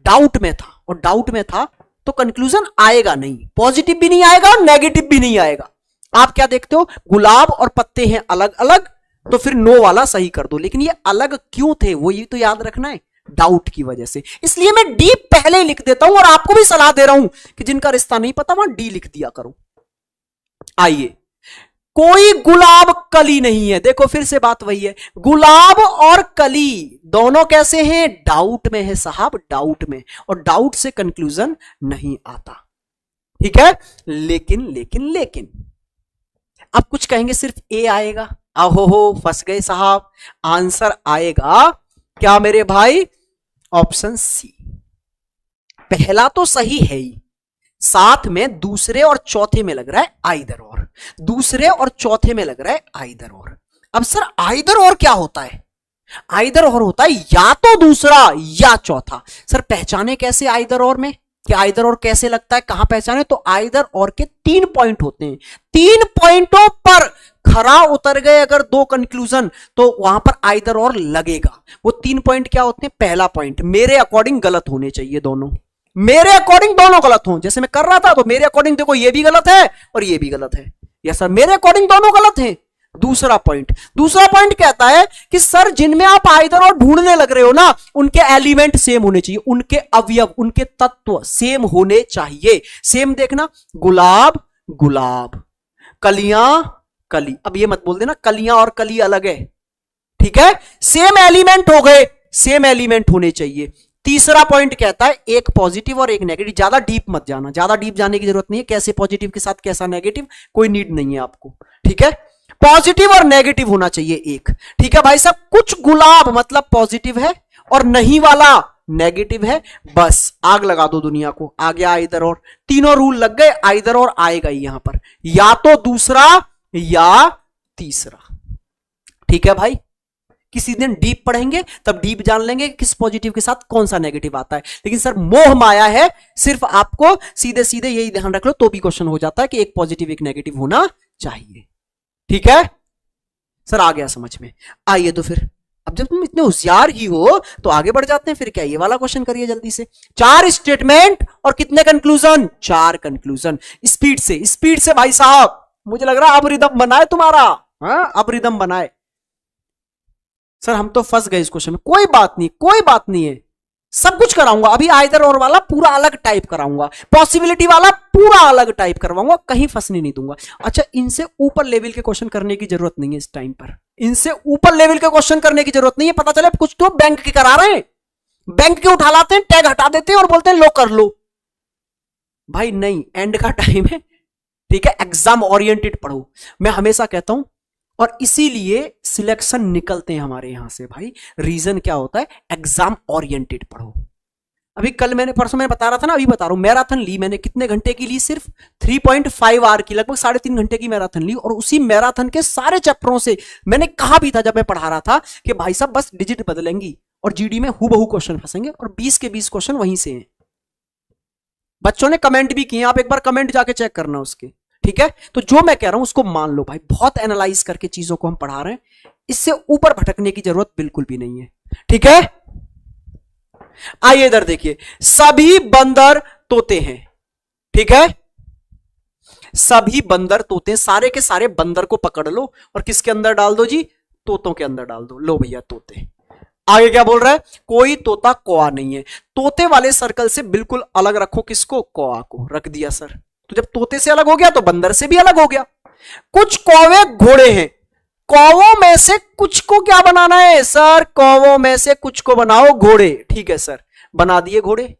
डाउट में था तो कंक्लूजन आएगा नहीं, पॉजिटिव भी नहीं आएगा और नेगेटिव भी नहीं आएगा। आप क्या देखते हो, गुलाब और पत्ते हैं अलग अलग, तो फिर नो वाला सही कर दो। लेकिन ये अलग क्यों थे वो ये तो याद रखना है, डाउट की वजह से। इसलिए मैं डी पहले लिख देता हूं, और आपको भी सलाह दे रहा हूं कि जिनका रिश्ता नहीं पता वहां डी लिख दिया करो। आइए, कोई गुलाब कली नहीं है, देखो फिर से बात वही है, गुलाब और कली दोनों कैसे हैं, डाउट में है साहब, डाउट में, और डाउट से कंक्लूजन नहीं आता। ठीक है, लेकिन अब कुछ कहेंगे सिर्फ ए आएगा, आहो हो फंस गए साहब, आंसर आएगा क्या मेरे भाई, ऑप्शन सी। पहला तो सही है ही, साथ में दूसरे और चौथे में लग रहा है आइदर और, दूसरे और चौथे में लग रहा है आइदर और। अब सर आइदर और क्या होता है, आइदर और होता है या तो दूसरा या चौथा। सर पहचाने कैसे आइदर और में, कि आइदर और कैसे लगता है, कहां पहचाने, तो आइदर और के 3 पॉइंट होते हैं, 3 पॉइंटों पर खरा उतर गए अगर 2 कंक्लूजन, तो वहां पर आइदर और लगेगा। वो 3 पॉइंट क्या होते हैं, पहला पॉइंट मेरे अकॉर्डिंग गलत होने चाहिए दोनों, मेरे अकॉर्डिंग दोनों गलत हो। जैसे मैं कर रहा था तो मेरे अकॉर्डिंग देखो ये भी गलत है और ये भी गलत है, या सर मेरे अकॉर्डिंग दोनों गलत हैं। दूसरा पॉइंट कहता है कि सर जिनमें आप आइदर और ढूंढने लग रहे हो ना, उनके एलिमेंट सेम होने चाहिए, उनके अवयव, उनके तत्व सेम होने चाहिए। सेम देखना, गुलाब गुलाब, कलियां कली, अब ये मत बोल देना कलियां और कली अलग है, ठीक है, सेम एलिमेंट हो गए, सेम एलिमेंट होने चाहिए। तीसरा पॉइंट कहता है एक पॉजिटिव और एक नेगेटिव। ज्यादा डीप मत जाना, ज्यादा डीप जाने की जरूरत नहीं है, कैसे पॉजिटिव के साथ कैसा नेगेटिव, कोई नीड नहीं है आपको, ठीक है। पॉजिटिव और नेगेटिव होना चाहिए एक, ठीक है भाई साहब। कुछ गुलाब मतलब पॉजिटिव है और नहीं वाला नेगेटिव है, बस आग लगा दो दुनिया को। आ गया आइदर और, तीनों रूल लग गए, आइदर और आएगा ही यहां पर, या तो दूसरा या तीसरा, ठीक है भाई। किसी दिन डीप पढ़ेंगे तब डीप जान लेंगे किस पॉजिटिव के साथ कौन सा नेगेटिव आता है। लेकिन सर मोह माया है, सिर्फ आपको सीधे सीधे यही ध्यान रख लो तो भी क्वेश्चन हो जाता है कि एक पॉजिटिव एक नेगेटिव होना चाहिए, ठीक है। सर आ गया समझ में। आइए तो फिर, अब जब तुम इतने होशियार ही हो तो आगे बढ़ जाते हैं फिर। क्या ये वाला क्वेश्चन करिए जल्दी से। 4 स्टेटमेंट और कितने कंक्लूजन? 4 कंक्लूजन। स्पीड से भाई साहब, मुझे लग रहा है अब रिदम बनाए तुम्हारा। हाँ, अब रिदम बनाए। सर हम तो फंस गए इस क्वेश्चन में। कोई बात नहीं, कोई बात नहीं है, सब कुछ कराऊंगा अभी। आइदर और वाला पूरा अलग टाइप कराऊंगा, पॉसिबिलिटी वाला पूरा अलग टाइप करवाऊंगा, कहीं फंसने नहीं दूंगा। अच्छा, इनसे ऊपर लेवल के क्वेश्चन करने की जरूरत नहीं है इस टाइम पर। इनसे ऊपर लेवल के क्वेश्चन करने की जरूरत नहीं है। पता चले कुछ तो बैंक के करा रहे हैं, बैंक के उठा लाते हैं, टैग हटा देते हैं और बोलते हैं लो कर लो। भाई नहीं, एंड का टाइम है, ठीक है। एग्जाम ओरिएंटेड पढ़ो, मैं हमेशा कहता हूं, और इसीलिए सिलेक्शन निकलते हैं हमारे यहां से भाई। रीजन क्या होता है? एग्जाम ओरिएंटेड पढ़ो। अभी कल मैंने, परसों मैं बता रहा था ना, अभी बता रहा हूं, मैराथन ली मैंने। कितने घंटे की ली? सिर्फ 3.5 आवर की, लगभग 3.5 घंटे की मैराथन ली। और उसी मैराथन के सारे चैप्टरों से मैंने कहा भी था जब मैं पढ़ा रहा था कि भाई साहब बस डिजिट बदलेंगी और जीडी में हूबहू क्वेश्चन फंसेंगे, और 20 के 20 क्वेश्चन वहीं से हैं। बच्चों ने कमेंट भी किए, आप एक बार कमेंट जाके चेक करना उसके, ठीक है। तो जो मैं कह रहा हूं उसको मान लो भाई, बहुत एनालाइज करके चीजों को हम पढ़ा रहे हैं, इससे ऊपर भटकने की जरूरत बिल्कुल भी नहीं है, ठीक है। आइए इधर देखिए, सभी बंदर तोते हैं, ठीक है। सभी बंदर तोते, सारे के सारे बंदर को पकड़ लो और किसके अंदर डाल दो जी? तोतों के अंदर डाल दो। लो भैया तोते। आगे क्या बोल रहा है? कोई तोता कौआ नहीं है। तोते वाले सर्कल से बिल्कुल अलग रखो, किसको? कौआ को। रख दिया सर। तो जब तोते से अलग हो गया तो बंदर से भी अलग हो गया। कुछ कौवे घोड़े हैं, कौवों में से कुछ को क्या बनाना है सर? कौवों में से कुछ को बनाओ घोड़े। ठीक है सर, बना दिए घोड़े।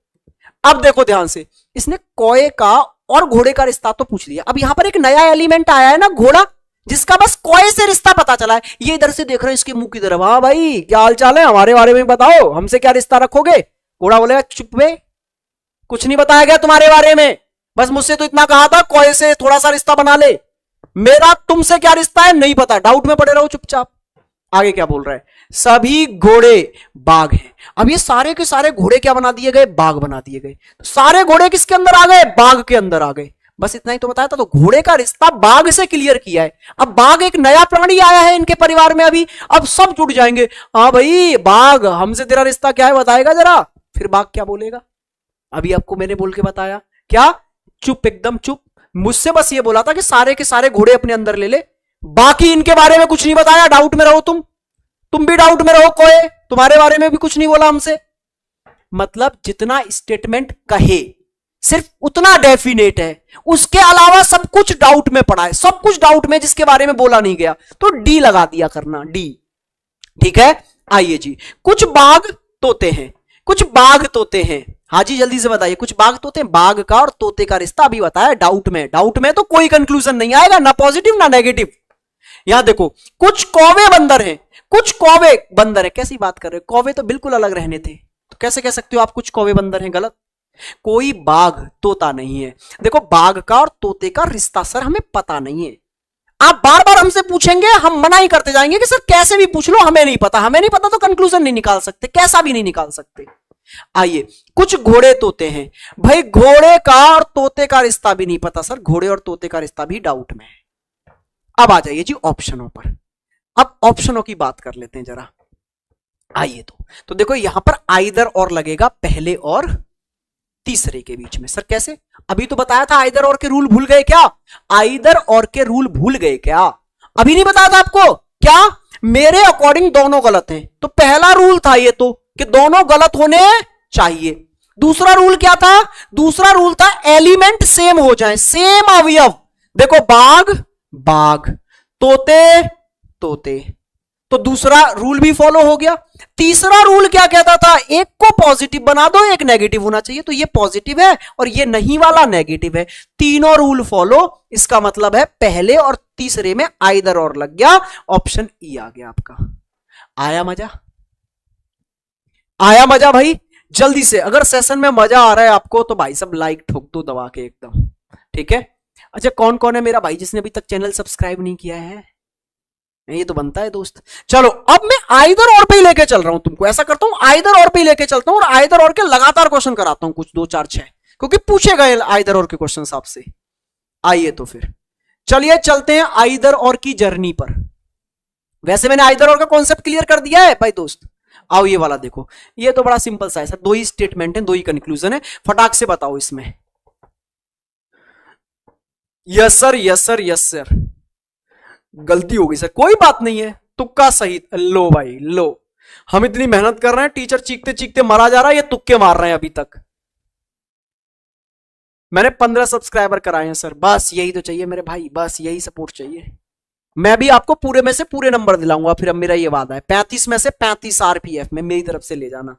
अब देखो ध्यान से, इसने कौए का और घोड़े का रिश्ता तो पूछ लिया। अब यहां पर एक नया एलिमेंट आया है ना, घोड़ा, जिसका बस कौए से रिश्ता पता चला है। ये इधर से देख रहे हैं इसके मुंह की तरफ। हाँ भाई क्या हाल चाल है, हमारे बारे में बताओ, हमसे क्या रिश्ता रखोगे? घोड़ा बोलेगा चुप बे, कुछ नहीं बताया गया तुम्हारे बारे में, बस मुझसे तो इतना कहा था कौए से थोड़ा सा रिश्ता बना ले, मेरा तुमसे क्या रिश्ता है नहीं पता, डाउट में पड़े रहो चुपचाप। आगे क्या बोल रहा है? सभी घोड़े बाघ हैं। अब ये सारे के सारे घोड़े क्या बना दिए गए? बाघ बना दिए गए। तो सारे घोड़े किसके अंदर आ गए? बाघ के अंदर आ गए। बस इतना ही तो बताया था। तो घोड़े का रिश्ता बाघ से क्लियर किया है। अब बाघ एक नया प्राणी आया है इनके परिवार में अभी, अब सब जुड़ जाएंगे। हाँ भाई बाघ, हमसे तेरा रिश्ता क्या है बताएगा जरा। फिर बाघ क्या बोलेगा? अभी आपको मैंने बोल के बताया क्या? चुप, एकदम चुप। मुझसे बस ये बोला था कि सारे के सारे घोड़े अपने अंदर ले ले, बाकी इनके बारे में कुछ नहीं बताया। डाउट में रहो तुम भी डाउट में रहो, कोई तुम्हारे बारे में भी कुछ नहीं बोला हमसे। मतलब जितना स्टेटमेंट कहे सिर्फ उतना डेफिनेट है, उसके अलावा सब कुछ डाउट में पड़ा है, सब कुछ डाउट में जिसके बारे में बोला नहीं गया तो डी लगा दिया करना, डी। ठीक है, आइए जी। कुछ बाघ तोते हैं, कुछ बाघ तोते हैं। हाँ जी जल्दी से बताइए, कुछ बाघ तोते हैं। बाघ का और तोते का रिश्ता अभी बताया डाउट में। डाउट में तो कोई कंक्लूजन नहीं आएगा, ना पॉजिटिव ना नेगेटिव। यहां देखो, कुछ कौवे बंदर हैं, कुछ कौवे बंदर है। कैसी बात कर रहे हो? कौवे तो बिल्कुल अलग रहने थे, तो कैसे कह सकते हो आप कुछ कौवे बंदर हैं? गलत। कोई बाघ तोता नहीं है। देखो बाघ का और तोते का रिश्ता सर हमें पता नहीं है। आप बार बार हमसे पूछेंगे, हम मना ही करते जाएंगे कि सर कैसे भी पूछ लो, हमें नहीं पता। हमें नहीं पता तो कंक्लूजन नहीं निकाल सकते, कैसा भी नहीं निकाल सकते। आइए, कुछ घोड़े तोते हैं। भाई घोड़े का और तोते का रिश्ता भी नहीं पता सर, घोड़े और तोते का रिश्ता भी डाउट में है। अब आ जाइए जी ऑप्शनों पर। अब ऑप्शनों की बात कर लेते हैं जरा। आइए तो देखो यहां पर आइदर और लगेगा पहले और तीसरे के बीच में। सर कैसे? अभी तो बताया था आइदर और के रूल भूल गए क्या? आइदर और के रूल भूल गए क्या? अभी नहीं बताया था आपको क्या? मेरे अकॉर्डिंग दोनों गलत हैं। तो पहला रूल था ये तो कि दोनों गलत होने चाहिए। दूसरा रूल क्या था? दूसरा रूल था एलिमेंट सेम हो जाए, सेम अवयव। देखो बाघ बाघ, तोते तोते, तो दूसरा रूल भी फॉलो हो गया। तीसरा रूल क्या कहता था? एक को पॉजिटिव बना दो, एक नेगेटिव होना चाहिए। तो ये पॉजिटिव है और ये नहीं वाला नेगेटिव है। तीनों रूल फॉलो, इसका मतलब है पहले और तीसरे में आइदर और लग गया। ऑप्शन ई आ गया आपका। आया मजा? आया मजा भाई? जल्दी से, अगर सेशन में मजा आ रहा है आपको तो भाई सब लाइक ठोक दो दबा के एकदम, ठीक है। अच्छा कौन कौन है मेरा भाई जिसने अभी तक चैनल सब्सक्राइब नहीं किया है? ये तो बनता है दोस्त। चलो अब मैं आइदर और पे ही लेके चल रहा हूं तुमको। ऐसा करता हूं आइदर और पे ही लेके चलता हूं और आइदर और के लगातार क्वेश्चन कराता हूं, कुछ 2 4 6, क्योंकि पूछे गए आइदर और के क्वेश्चन आपसे। आइए तो फिर चलिए चलते हैं आइदर और की जर्नी पर। वैसे मैंने आइदर और का कॉन्सेप्ट क्लियर कर दिया है भाई दोस्त। आओ ये वाला देखो, ये तो बड़ा सिंपल सा है सर, दो ही स्टेटमेंट है, दो ही कंक्लूजन है, फटाक से बताओ इसमें। Yes sir, yes sir, yes sir, गलती हो गई सर, कोई बात नहीं है, तुक्का सही। लो भाई लो, हम इतनी मेहनत कर रहे हैं, टीचर चीखते चीखते मरा जा रहा है, ये तुक्के मार रहे हैं अभी तक। मैंने 15 सब्सक्राइबर कराए हैं सर, बस यही तो चाहिए मेरे भाई, बस यही सपोर्ट चाहिए। मैं भी आपको पूरे में से पूरे नंबर दिलाऊंगा, फिर अब मेरा ये वादा है, 35 में से 35 आरपीएफ में मेरी तरफ से ले जाना,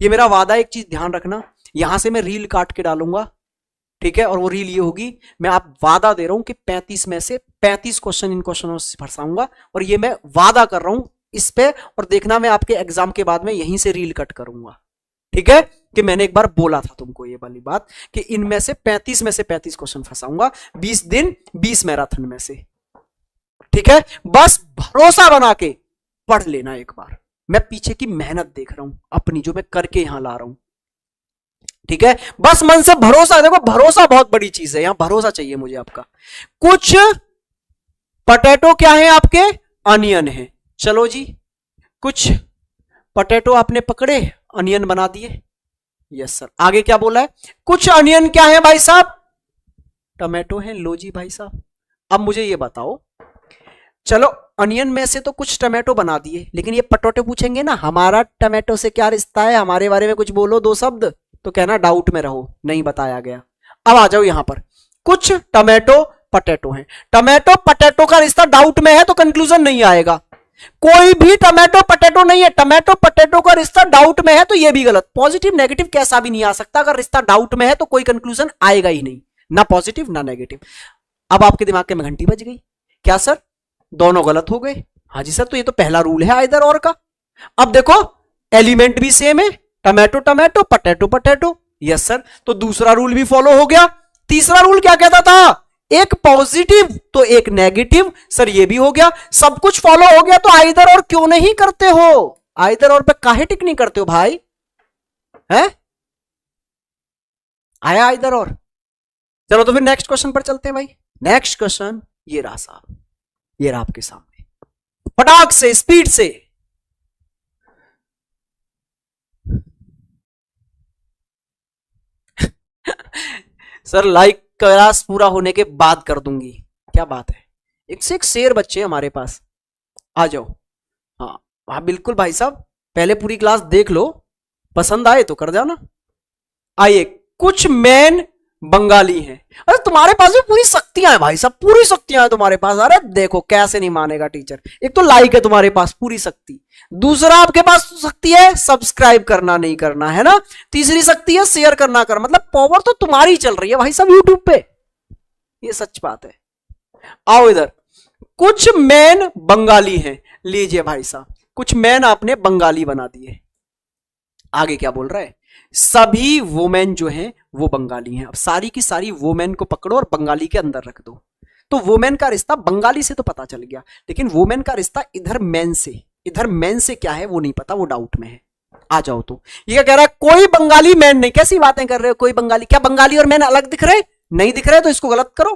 ये मेरा वादा है। एक चीज ध्यान रखना, यहां से मैं रील काट के डालूंगा, ठीक है, और वो रील ये होगी, मैं आप वादा दे रहा हूं कि 35 में से 35 क्वेश्चन इन क्वेश्चनों से फंसाऊंगा, और ये मैं वादा कर रहा हूं इस पे, और देखना मैं आपके एग्जाम के बाद में यहीं से रील कट करूंगा, ठीक है, कि मैंने एक बार बोला था तुमको ये वाली बात कि इनमें से 35 में से 35 क्वेश्चन फंसाऊंगा, 20 दिन 20 मैराथन में से, ठीक है। बस भरोसा बना के पढ़ लेना एक बार, मैं पीछे की मेहनत देख रहा हूं अपनी, जो मैं करके यहां ला रहा हूं, ठीक है। बस मन से भरोसा, देखो भरोसा बहुत बड़ी चीज है, यहां भरोसा चाहिए मुझे आपका। कुछ पटेटो क्या है आपके, अनियन है, चलो जी, कुछ पटेटो आपने पकड़े, अनियन बना दिए, यस सर। आगे क्या बोला है, कुछ अनियन क्या है भाई साहब, टमाटो है, लो जी भाई साहब। अब मुझे ये बताओ, चलो अनियन में से तो कुछ टमाटो बना दिए, लेकिन ये पटोटे पूछेंगे ना, हमारा टमाटो से क्या रिश्ता है, हमारे बारे में कुछ बोलो, दो शब्द, तो कहना डाउट में रहो, नहीं बताया गया। अब आ जाओ यहां पर, कुछ टमाटो पटेटो हैं, टमाटो पटेटो का रिश्ता डाउट में है तो कंक्लूजन नहीं आएगा, कोई भी टमाटो पटेटो नहीं है, टमाटो पटेटो का रिश्ता डाउट में है तो ये भी गलत, पॉजिटिव नेगेटिव कैसा भी नहीं आ सकता, अगर रिश्ता डाउट में है तो कोई कंक्लूजन आएगा ही नहीं, ना पॉजिटिव ना नेगेटिव। अब आपके दिमाग के में घंटी बज गई, क्या सर दोनों गलत हो गए, हाँ जी सर, तो ये तो पहला रूल है आइदर और का। अब देखो एलिमेंट भी सेम है, tomato tomato potato potato, yes sir, तो दूसरा रूल भी फॉलो हो गया। तीसरा रूल क्या कहता था, एक पॉजिटिव तो एक नेगेटिव, सर ये भी हो गया, सब कुछ फॉलो हो गया, तो आइदर और क्यों नहीं करते हो, आइदर और पे काहे टिक नहीं करते हो भाई, है आया आइदर और। चलो तो फिर नेक्स्ट क्वेश्चन पर चलते हैं भाई। नेक्स्ट क्वेश्चन ये रहा साहब, ये रहा आपके सामने, फटाक से स्पीड से, सर लाइक क्लास पूरा होने के बाद कर दूंगी, क्या बात है, एक से एक शेर बच्चे हमारे पास, आ जाओ। हाँ हाँ बिल्कुल भाई साहब, पहले पूरी क्लास देख लो, पसंद आए तो कर जाना। आइए, कुछ मैन बंगाली हैं, अरे तुम्हारे पास भी पूरी शक्तियां हैं भाई साहब, पूरी शक्तियां हैं तुम्हारे पास, अरे देखो कैसे नहीं मानेगा टीचर, एक तो लाइक है तुम्हारे पास पूरी शक्ति, दूसरा आपके पास शक्ति है सब्सक्राइब करना नहीं करना, है ना, तीसरी शक्ति है शेयर करना कर, मतलब पावर तो तुम्हारी चल रही है भाई साहब यूट्यूब पे, ये सच बात है। आओ इधर, कुछ मैन बंगाली हैं, लीजिए भाई साहब, कुछ मैन आपने बंगाली बना दिए। आगे क्या बोल रहा है, सभी वोमेन जो हैं वो बंगाली हैं। अब सारी की सारी वोमेन को पकड़ो और बंगाली के अंदर रख दो, तो वोमेन का रिश्ता बंगाली से तो पता चल गया, लेकिन वोमेन का रिश्ता इधर मैन से, इधर मैन से क्या है वो नहीं पता, वो डाउट में है। आ जाओ, तो ये क्या कह रहा है, कोई बंगाली मैन नहीं, कैसी बातें कर रहे हो, कोई बंगाली, क्या बंगाली और मैन अलग दिख रहे, नहीं दिख रहे तो इसको गलत करो।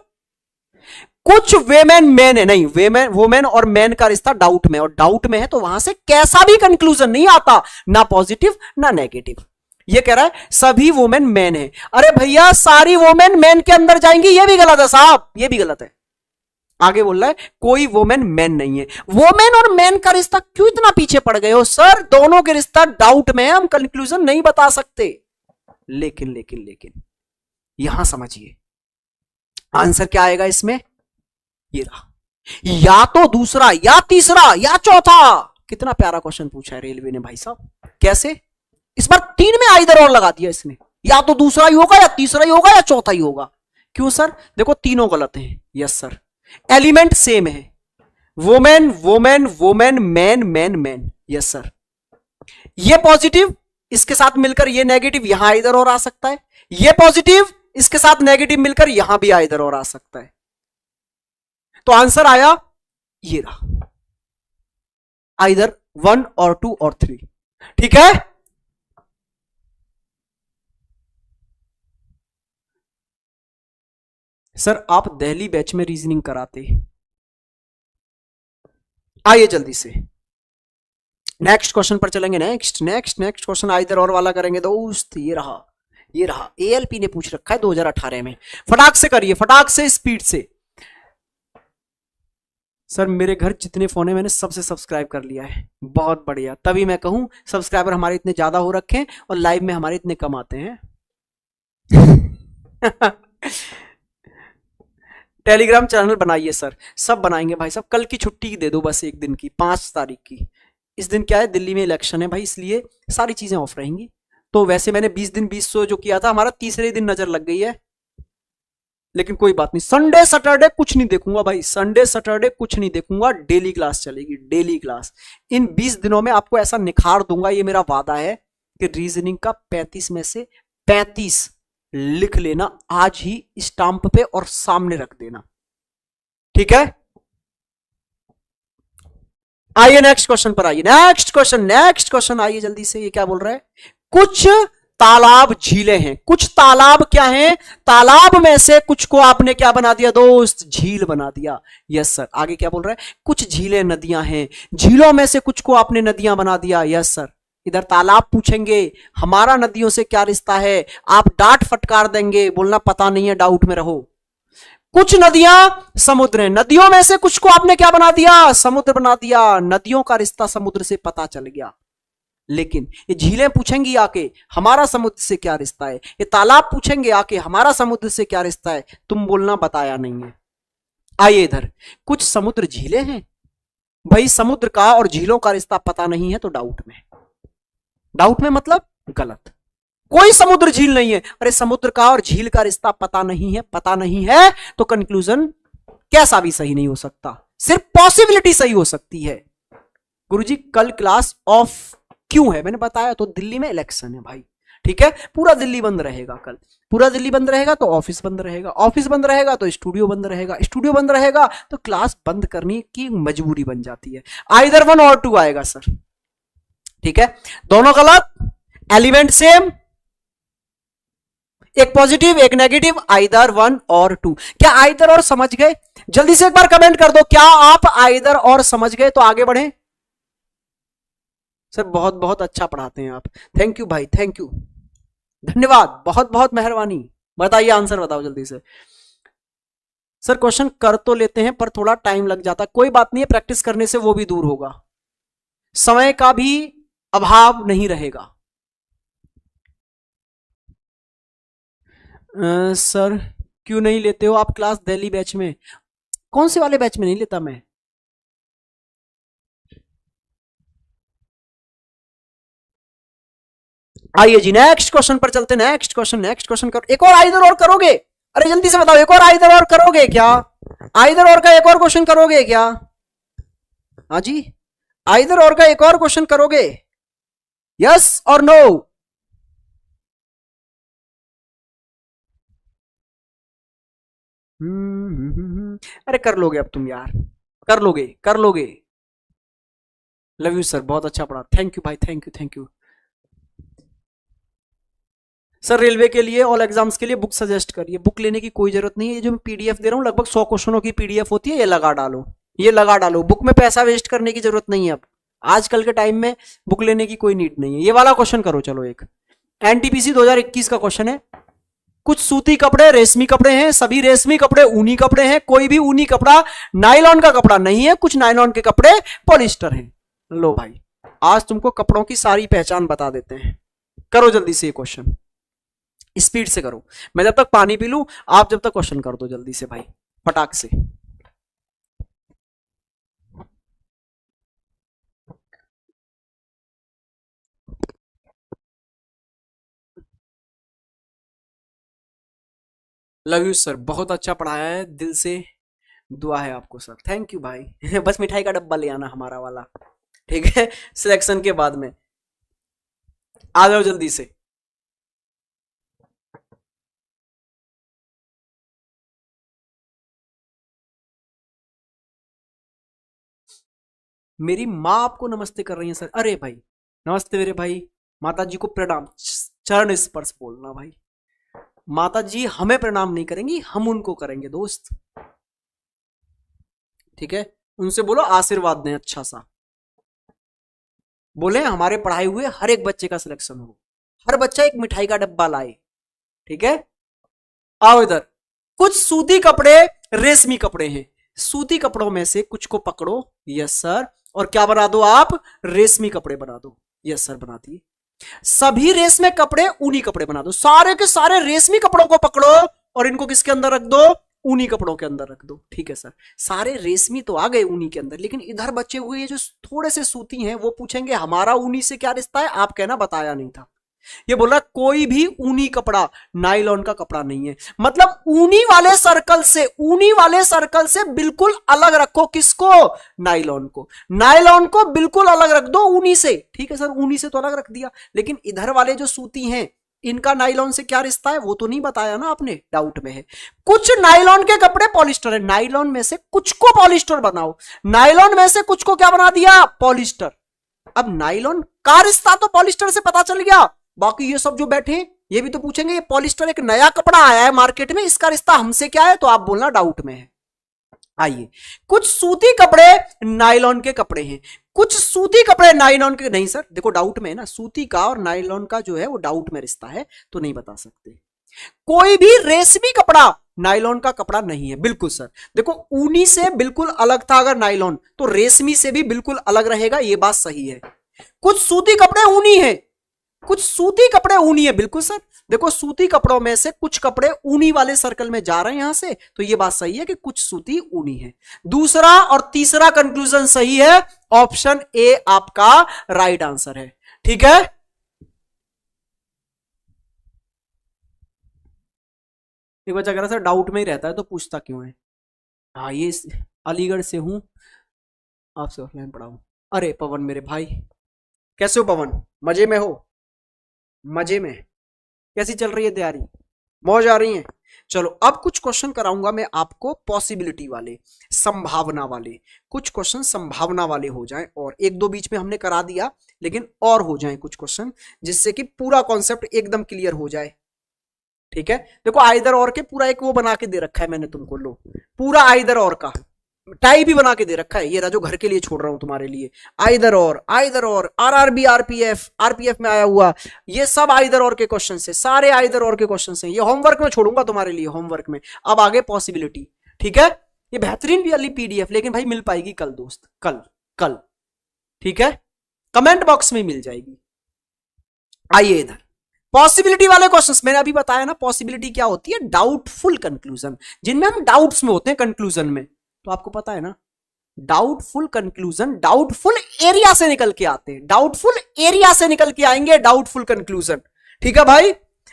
कुछ वेमेन मैन है, नहीं वेमेन वोमेन और मैन का रिश्ता डाउट में, और डाउट में है तो वहां से कैसा भी कंक्लूजन नहीं आता, ना पॉजिटिव ना नेगेटिव। ये कह रहा है सभी वोमेन मैन है, अरे भैया सारी वोमेन मैन के अंदर जाएंगी, ये भी गलत है साहब, ये भी गलत है। आगे बोल रहा है कोई वोमेन मैन नहीं है, वोमेन और मैन का रिश्ता क्यों इतना पीछे पड़ गए हो सर, दोनों के रिश्ता डाउट में है, हम कंक्लूजन नहीं बता सकते। लेकिन लेकिन लेकिन यहां समझिए आंसर क्या आएगा इसमें, ये रहा, या तो दूसरा या तीसरा या चौथा। कितना प्यारा क्वेश्चन पूछा है रेलवे ने भाई साहब, कैसे, इस बार 3 में आइदर और लगा दिया इसने, या तो दूसरा ही होगा या तीसरा ही होगा या चौथा ही होगा। क्यों सर, देखो तीनों गलत हैं, यस सर, एलिमेंट सेम है, women women women man man man, yes sir, ये पॉजिटिव इसके साथ मिलकर ये नेगेटिव यहां इधर और आ सकता है, ये पॉजिटिव इसके साथ नेगेटिव मिलकर यहां भी इधर और आ सकता है, तो आंसर आया ये रहा, आइदर 1 और 2 और 3, ठीक है। सर आप दिल्ली बैच में रीजनिंग कराते, आइए जल्दी से नेक्स्ट क्वेश्चन पर चलेंगे। नेक्स्ट क्वेश्चन आइदर और वाला करेंगे दोस्त। ये रहा एएलपी ने पूछ रखा है 2018 में। फटाक से करिए, फटाक से, स्पीड से। सर मेरे घर जितने फोन है मैंने सबसे सब्सक्राइब कर लिया है। बहुत बढ़िया, तभी मैं कहूं सब्सक्राइबर हमारे इतने ज्यादा हो रखे हैं और लाइव में हमारे इतने कम आते हैं। टेलीग्राम चैनल बनाइए सर। सब बनाएंगे भाई साहब। कल की छुट्टी दे दो बस, एक दिन की, 5 तारीख की। इस दिन क्या है, दिल्ली में इलेक्शन है भाई, इसलिए सारी चीजें ऑफ रहेंगी। तो वैसे मैंने 20 दिन 20 जो किया था, हमारा तीसरे दिन नजर लग गई है, लेकिन कोई बात नहीं। संडे सैटरडे कुछ नहीं देखूंगा भाई, संडे सैटरडे कुछ नहीं देखूंगा। डेली क्लास चलेगी, डेली क्लास। इन 20 दिनों में आपको ऐसा निखार दूंगा, ये मेरा वादा है कि रीजनिंग का 35 में से 35 लिख लेना आज ही स्टाम्प पे और सामने रख देना, ठीक है। आइए नेक्स्ट क्वेश्चन पर आइए। नेक्स्ट क्वेश्चन आइए जल्दी से। ये क्या बोल रहा है, कुछ तालाब झीलें हैं। कुछ तालाब क्या हैं, तालाब में से कुछ को आपने क्या बना दिया दोस्त, झील बना दिया। Yes sir. आगे क्या बोल रहा है, कुछ झीलें नदियां हैं, झीलों में से कुछ को आपने नदियां बना दिया। Yes sir. इधर तालाब पूछेंगे, हमारा नदियों से क्या रिश्ता है, आप डांट फटकार देंगे, बोलना पता नहीं है, डाउट में रहो। कुछ नदियां समुद्र हैं, नदियों में से कुछ को आपने क्या बना दिया, समुद्र बना दिया। नदियों का रिश्ता समुद्र से पता चल गया। लेकिन ये झीलें पूछेंगी आके, हमारा समुद्र से क्या रिश्ता है। ये तालाब पूछेंगे आके, हमारा समुद्र से क्या रिश्ता है, तुम बोलना बताया नहीं है। आइए इधर, कुछ समुद्र झीलें हैं। भाई समुद्र का और झीलों का रिश्ता पता नहीं है तो डाउट में। डाउट में मतलब गलत। कोई समुद्र झील नहीं है। अरे समुद्र का और झील का रिश्ता पता नहीं है, पता नहीं है तो कंक्लूजन कैसा भी सही नहीं हो सकता, सिर्फ पॉसिबिलिटी सही हो सकती है। गुरुजी कल क्लास ऑफ क्यों है, मैंने बताया तो दिल्ली में इलेक्शन है भाई, ठीक है। पूरा दिल्ली बंद रहेगा कल, पूरा दिल्ली बंद रहेगा तो ऑफिस बंद रहेगा, ऑफिस बंद रहेगा तो स्टूडियो बंद रहेगा, स्टूडियो बंद रहेगा तो क्लास बंद करने की मजबूरी बन जाती है। आइदर 1 और 2 आएगा सर, ठीक है। दोनों गलत, एलिमेंट सेम, एक पॉजिटिव एक नेगेटिव, आइदर 1 और 2। क्या आइदर और समझ गए, जल्दी से एक बार कमेंट कर दो, क्या आप आइदर और समझ गए, तो आगे बढ़े। सर बहुत बहुत अच्छा पढ़ाते हैं आप, थैंक यू भाई, थैंक यू, धन्यवाद, बहुत बहुत मेहरबानी। बताइए आंसर बताओ जल्दी से। सर क्वेश्चन कर तो लेते हैं पर थोड़ा टाइम लग जाता, कोई बात नहीं है, प्रैक्टिस करने से वो भी दूर होगा, समय का भी अभाव नहीं रहेगा। सर क्यों नहीं लेते हो आप क्लास दिल्ली बैच में, कौन से वाले बैच में नहीं लेता मैं। आइए जी नेक्स्ट क्वेश्चन पर चलते, नेक्स्ट क्वेश्चन करो। एक और आइदर और करोगे, अरे जल्दी से बताओ, एक और आइदर और करोगे क्या, आइदर और का एक और क्वेश्चन करोगे क्या। हाँ जी, आइदर और का एक और क्वेश्चन करोगे, यस और नो। अरे कर लोगे अब तुम यार, कर लोगे, कर लोगे। लव यू सर, बहुत अच्छा पढ़ा, थैंक यू भाई, thank you, thank you. Sir railway के लिए ऑल एग्जाम्स के लिए बुक सजेस्ट करिए। बुक लेने की कोई जरूरत नहीं है, ये जो मैं पीडीएफ दे रहा हूँ लगभग 100 क्वेश्चनों की पीडीएफ होती है, ये लगा डालो, ये लगा डालो। बुक में पैसा वेस्ट करने की जरूरत नहीं है अब, आजकल के टाइम में बुक लेने की कोई नीड नहीं है। ये वाला क्वेश्चन करो चलो, एक एनटीपीसी 2021 का क्वेश्चन है। कुछ सूती कपड़े रेशमी कपड़े हैं, सभी रेशमी कपड़े ऊनी कपड़े हैं, कोई भी ऊनी कपड़ा नायलॉन का कपड़ा नहीं है, कुछ नायलॉन के कपड़े पॉलिस्टर हैं। लो भाई आज तुमको कपड़ों की सारी पहचान बता देते हैं। करो जल्दी से ये क्वेश्चन, स्पीड से करो, मैं जब तक पानी पी लूं आप जब तक क्वेश्चन कर दो जल्दी से भाई, फटाक से। लव यू सर, बहुत अच्छा पढ़ाया है, दिल से दुआ है आपको सर, थैंक यू भाई। बस मिठाई का डब्बा ले आना हमारा वाला, ठीक है, सिलेक्शन के बाद में। आ जाओ जल्दी से। मेरी माँ आपको नमस्ते कर रही है सर, अरे भाई नमस्ते मेरे भाई, माता जी को प्रणाम, चरण स्पर्श बोलना भाई। माता जी हमें प्रणाम नहीं करेंगी, हम उनको करेंगे दोस्त, ठीक है। उनसे बोलो आशीर्वाद दें अच्छा सा, बोले हमारे पढ़ाए हुए हर एक बच्चे का सिलेक्शन हो, हर बच्चा एक मिठाई का डब्बा लाए। ठीक है, आओ इधर। कुछ सूती कपड़े रेशमी कपड़े हैं, सूती कपड़ों में से कुछ को पकड़ो, यस सर, और क्या बना दो आप, रेशमी कपड़े बना दो, यस सर बना दिए। सभी रेशमी कपड़े ऊनी कपड़े बना दो, सारे के सारे रेशमी कपड़ों को पकड़ो और इनको किसके अंदर रख दो, ऊनी कपड़ों के अंदर रख दो। ठीक है सर, सारे रेशमी तो आ गए ऊनी के अंदर, लेकिन इधर बचे हुए ये जो थोड़े से सूती हैं वो पूछेंगे हमारा ऊनी से क्या रिश्ता है, आप कहना बताया नहीं था। ये बोल रहा कोई भी ऊनी कपड़ा नायलॉन का कपड़ा नहीं है, मतलब ऊनी वाले सर्कल से, ऊनी वाले सर्कल से बिल्कुल अलग रखो किसको, नायलॉन को, नायलॉन को बिल्कुल अलग रख दो ऊनी से। ठीक है सर, ऊनी से तो अलग रख दिया, लेकिन इधर वाले जो सूती हैं इनका नायलॉन से क्या रिश्ता है वो तो नहीं बताया ना आपने, डाउट में है। कुछ नायलॉन के कपड़े पॉलिस्टर है, नायलॉन में से कुछ को पॉलिस्टर बनाओ, नायलॉन में से कुछ को क्या बना दिया, पॉलिस्टर। अब नायलॉन का रिश्ता तो पॉलिस्टर से पता चल गया, बाकी ये सब जो बैठे ये भी तो पूछेंगे ये पॉलिस्टर एक नया कपड़ा आया है मार्केट में, इसका रिश्ता हमसे क्या है, तो आप बोलना डाउट में है। आइए, कुछ सूती कपड़े नायलॉन के कपड़े हैं, कुछ सूती कपड़े नायलॉन के नहीं सर, देखो डाउट में है ना, सूती का और नायलॉन का जो है वो डाउट में रिश्ता है तो नहीं बता सकते। कोई भी रेशमी कपड़ा नायलॉन का कपड़ा नहीं है, बिल्कुल सर, देखो ऊनी से बिल्कुल अलग था अगर नायलॉन, तो रेशमी से भी बिल्कुल अलग रहेगा, ये बात सही है। कुछ सूती कपड़े ऊनी है, कुछ सूती कपड़े ऊनी है, बिल्कुल सर, देखो सूती कपड़ों में से कुछ कपड़े ऊनी वाले सर्कल में जा रहे हैं यहां से, तो ये बात सही है कि कुछ सूती ऊनी है। दूसरा और तीसरा कंक्लूजन सही है, ऑप्शन ए आपका राइट आंसर है। ठीक है, एक बच्चा कह रहा सर डाउट में ही रहता है तो पूछता क्यों है। हाँ, ये अलीगढ़ से हूं, आपसे ऑफलाइन पढ़ा हूं। अरे पवन मेरे भाई, कैसे हो पवन, मजे में हो, मजे में, कैसी चल रही है तैयारी, मौज आ रही है। चलो अब कुछ क्वेश्चन कराऊंगा मैं आपको पॉसिबिलिटी वाले, संभावना वाले, कुछ क्वेश्चन संभावना वाले हो जाएं, और एक दो बीच में हमने करा दिया, लेकिन और हो जाएं कुछ क्वेश्चन जिससे कि पूरा कॉन्सेप्ट एकदम क्लियर हो जाए। ठीक है, देखो आइदर और के पूरा एक वो बना के दे रखा है मैंने तुमको, लो पूरा आइदर और का टाइप भी बना के दे रखा है, ये रहा जो घर के लिए छोड़ रहा हूं तुम्हारे लिए, आइदर और, आइदर और, आरआरबी, आरपीएफ, आरपीएफ में आया हुआ, ये सब आइदर और के क्वेश्चन है, सारे आइदर और के क्वेश्चन है, ये होमवर्क में छोड़ूंगा तुम्हारे लिए, होमवर्क में। अब आगे पॉसिबिलिटी, ठीक है, ये बेहतरीन वाली पीडीएफ, लेकिन भाई मिल पाएगी कल दोस्त, कल कल, ठीक है, कमेंट बॉक्स में मिल जाएगी। आइए इधर पॉसिबिलिटी वाले क्वेश्चंस, मैंने अभी बताया ना पॉसिबिलिटी क्या होती है, डाउटफुल कंक्लूजन, जिनमें हम डाउट्स में होते हैं कंक्लूजन में, तो आपको पता है ना डाउटफुल कंक्लूजन डाउटफुल एरिया से निकल के आते हैं, डाउटफुल एरिया से निकल के आएंगे डाउटफुल कंक्लूजन। ठीक है भाई,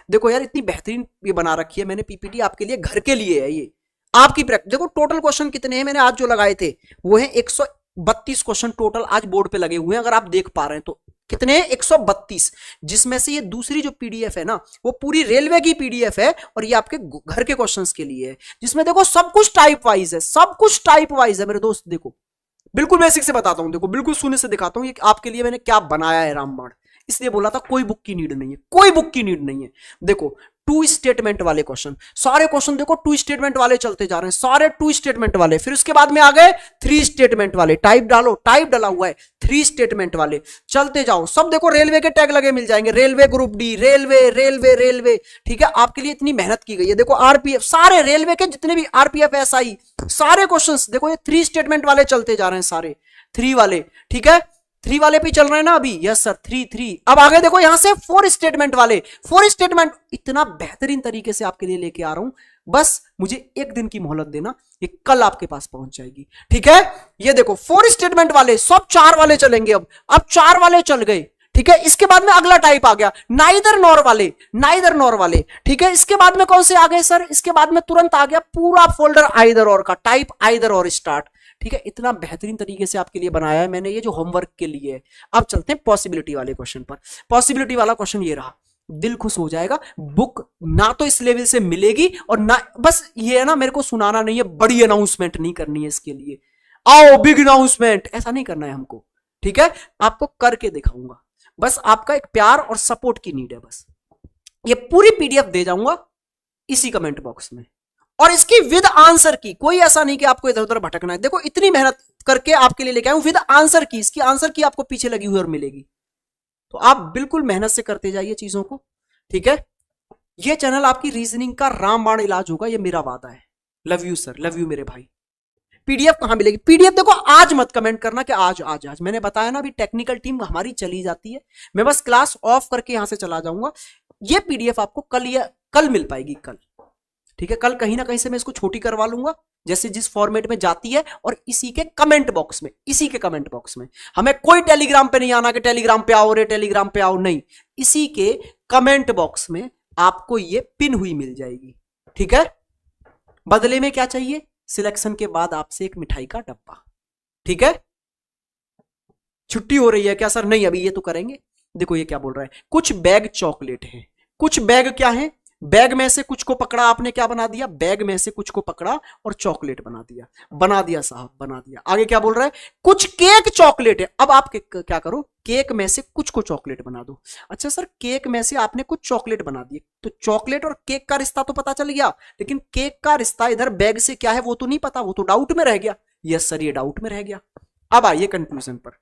देखो यार इतनी बेहतरीन ये बना रखी है मैंने पीपीटी आपके लिए, घर के लिए है ये, आपकी प्रैक्टिस। देखो टोटल क्वेश्चन कितने हैं मैंने आज जो लगाए थे वो है 132 क्वेश्चन टोटल आज बोर्ड पे लगे हुए हैं, अगर आप देख पा रहे हैं तो कितने, 132, जिसमें से ये दूसरी जो पीडीएफ है ना वो पूरी रेलवे की पीडीएफ है, और ये आपके घर के क्वेश्चंस के लिए है, जिसमें देखो सब कुछ टाइप वाइज है, सब कुछ टाइप वाइज है मेरे दोस्त। देखो बिल्कुल बेसिक से बताता हूं, देखो बिल्कुल शून्य से दिखाता हूं ये आपके लिए मैंने क्या बनाया है रामबाण, इसलिए बोला था कोई बुक की नीड नहीं है, कोई बुक की नीड नहीं है। देखो टू स्टेटमेंट वाले क्वेश्चन, सारे क्वेश्चन देखो टू स्टेटमेंट वाले चलते जा रहे हैं, सारे टू स्टेटमेंट वाले, फिर उसके बाद में आ गए थ्री स्टेटमेंट वाले, टाइप डालो, टाइप डाला हुआ है, थ्री स्टेटमेंट वाले चलते जाओ, सब देखो रेलवे के टैग लगे मिल जाएंगे, railway group D, railway railway railway, ठीक है, आपके लिए इतनी मेहनत की गई है। देखो आरपीएफ, सारे रेलवे के जितने भी आरपीएफ एसआई सारे क्वेश्चंस देखो ये थ्री स्टेटमेंट वाले चलते जा रहे हैं, सारे थ्री वाले, ठीक है, थ्री वाले पे चल रहे हैं ना अभी, यस सर, थ्री थ्री। अब आगे देखो यहां से फोर स्टेटमेंट वाले, फोर स्टेटमेंट इतना बेहतरीन तरीके से आपके लिए लेके आ रहा हूं, बस मुझे एक दिन की मोहलत देना, ये कल आपके पास पहुंच जाएगी। ठीक है, ये देखो फोर स्टेटमेंट वाले सब चार वाले चलेंगे, अब चार वाले चल गए, ठीक है, इसके बाद में अगला टाइप आ गया नाइदर नॉर वाले, नाइदर नॉर वाले, ठीक है, इसके बाद में कौन से आ गए सर, इसके बाद में तुरंत आ गया पूरा फोल्डर आइदर और का, टाइप आइदर और स्टार्ट। ठीक है, इतना बेहतरीन तरीके से आपके लिए बनाया है मैंने ये जो होमवर्क के लिए है। अब चलते हैं पॉसिबिलिटी वाले क्वेश्चन पर। पॉसिबिलिटी वाला क्वेश्चन ये रहा, दिल खुश हो जाएगा, बुक ना तो इस लेवल से मिलेगी और ना, बस ये है ना मेरे को सुनाना नहीं है, बड़ी अनाउंसमेंट नहीं करनी है इसके लिए, आओ बिग अनाउंसमेंट ऐसा नहीं करना है हमको, ठीक है, आपको करके दिखाऊंगा, बस आपका एक प्यार और सपोर्ट की नीड है, बस ये पूरी पीडीएफ दे जाऊंगा इसी कमेंट बॉक्स में, और इसकी विद आंसर की, कोई ऐसा नहीं कि आपको इधर उधर भटकना है। देखो इतनी मेहनत करके आपके लिए लेके आया हूं, विद आंसर की, इसकी आंसर की आपको पीछे लगी हुई और मिलेगी। तो आप बिल्कुल मेहनत से करते जाइए चीजों को, ठीक है। ये चैनल आपकी रीजनिंग का रामबाण इलाज होगा, ये मेरा वादा है। Love you sir, love you मेरे भाई। पीडीएफ कहां मिलेगी? पीडीएफ देखो आज मत कमेंट करना कि आज आज आज, मैंने बताया ना अभी टेक्निकल टीम हमारी चली जाती है, मैं बस क्लास ऑफ करके यहां से चला जाऊंगा। ये पीडीएफ आपको कल मिल पाएगी, कल, ठीक है। कल कहीं ना कहीं से मैं इसको छोटी करवा लूंगा, जैसे जिस फॉर्मेट में जाती है, और इसी के कमेंट बॉक्स में, इसी के कमेंट बॉक्स में, हमें कोई टेलीग्राम पे नहीं आना कि टेलीग्राम पे आओ रे, टेलीग्राम पे आओ, नहीं, इसी के कमेंट बॉक्स में आपको ये पिन हुई मिल जाएगी, ठीक है। बदले में क्या चाहिए? सिलेक्शन के बाद आपसे एक मिठाई का डब्बा, ठीक है। छुट्टी हो रही है क्या सर? नहीं, अभी ये तो करेंगे। देखो ये क्या बोल रहा है, कुछ बैग चॉकलेट है, कुछ बैग क्या है? बैग में से कुछ को पकड़ा आपने, क्या बना दिया? बैग में से कुछ को पकड़ा और चॉकलेट बना दिया, बना दिया साहब, बना दिया। आगे क्या बोल रहा है? कुछ केक चॉकलेट है। अब आप क्या करो, केक में से कुछ को चॉकलेट बना दो। अच्छा सर, केक में से आपने कुछ चॉकलेट बना दिए, तो चॉकलेट और केक का रिश्ता तो पता चल गया, लेकिन केक का रिश्ता इधर बैग से क्या है वो तो नहीं पता, वो तो डाउट में रह गया। यस सर, ये डाउट में रह गया। अब आइए कंक्लूजन पर।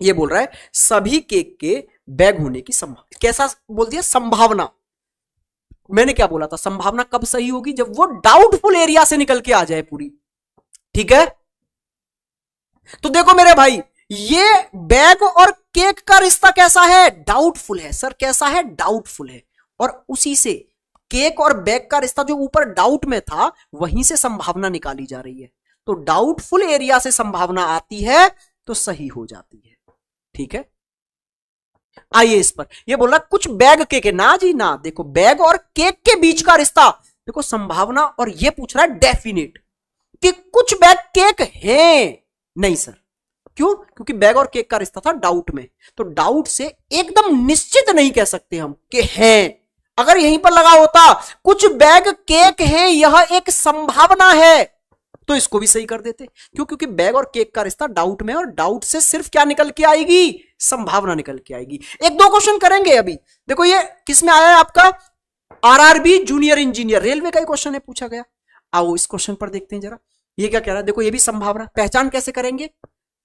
ये बोल रहा है सभी केक के बैग होने की संभावना, कैसा बोल दिया? संभावना। मैंने क्या बोला था? संभावना कब सही होगी? जब वो डाउटफुल एरिया से निकल के आ जाए पूरी, ठीक है। तो देखो मेरे भाई, ये बैग और केक का रिश्ता कैसा है? डाउटफुल है। सर कैसा है? डाउटफुल है। और उसी से केक और बैग का रिश्ता जो ऊपर डाउट में था, वहीं से संभावना निकाली जा रही है। तो डाउटफुल एरिया से संभावना आती है तो सही हो जाती है, ठीक है। आइए इस पर, ये बोल रहा कुछ बैग केक है ना जी ना। देखो बैग और केक के बीच का रिश्ता, देखो संभावना, और ये पूछ रहा है डेफिनेट कि कुछ बैग केक है। नहीं सर, क्यों? क्योंकि बैग और केक का रिश्ता था डाउट में, तो डाउट से एकदम निश्चित नहीं कह सकते हम कि हैं। अगर यहीं पर लगा होता कुछ बैग केक है, यह एक संभावना है, तो इसको भी सही कर देते। क्यों? क्योंकि बैग और केक का रिश्ता डाउट में, और डाउट से सिर्फ क्या निकल के आएगी? संभावना निकल के आएगी। एक दो क्वेश्चन करेंगे अभी। देखो ये किस में आया है आपका? आरआरबी जूनियर इंजीनियर, रेलवे का ही क्वेश्चन है, पूछा गया। आओ इस क्वेश्चन पर देखते हैं जरा, ये क्या कह रहा है। देखो ये भी संभावना, पहचान कैसे करेंगे?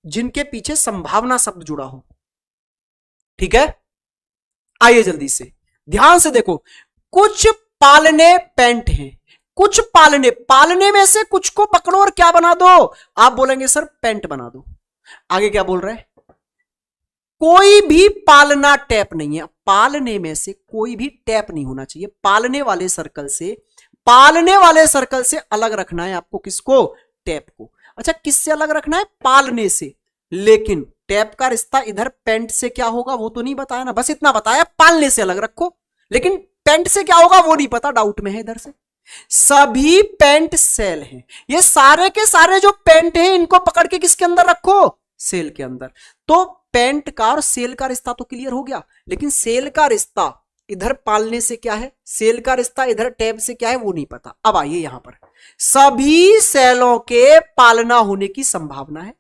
जिनके पीछे संभावना शब्द जुड़ा हो, ठीक है। आइए जल्दी से ध्यान से देखो, कुछ पालने पैंट हैं, कुछ पालने, पालने में से कुछ को पकड़ो और क्या बना दो? आप बोलेंगे सर पैंट बना दो। आगे क्या बोल रहे हैं? कोई भी पालना टैप नहीं है, पालने में से कोई भी टैप नहीं होना चाहिए। पालने वाले सर्कल से, पालने वाले सर्कल से अलग रखना है आपको। किसको? टैप को। अच्छा किससे अलग रखना है? पालने से। लेकिन टैप का रिश्ता इधर पेंट से क्या होगा वो तो नहीं बताया ना, बस इतना बताया पालने से अलग रखो, लेकिन पेंट से क्या होगा वो नहीं पता, डाउट में है इधर से। सभी पेंट सेल हैं, ये सारे के सारे जो पेंट हैं इनको पकड़ के किसके अंदर रखो? सेल के अंदर। तो पेंट का और सेल का रिश्ता तो क्लियर हो गया, लेकिन सेल का रिश्ता इधर पालने से क्या है, सेल का रिश्ता इधर टैब से क्या है वो नहीं पता। अब आइए यहां पर, सभी सेलों के पालना होने की संभावना है।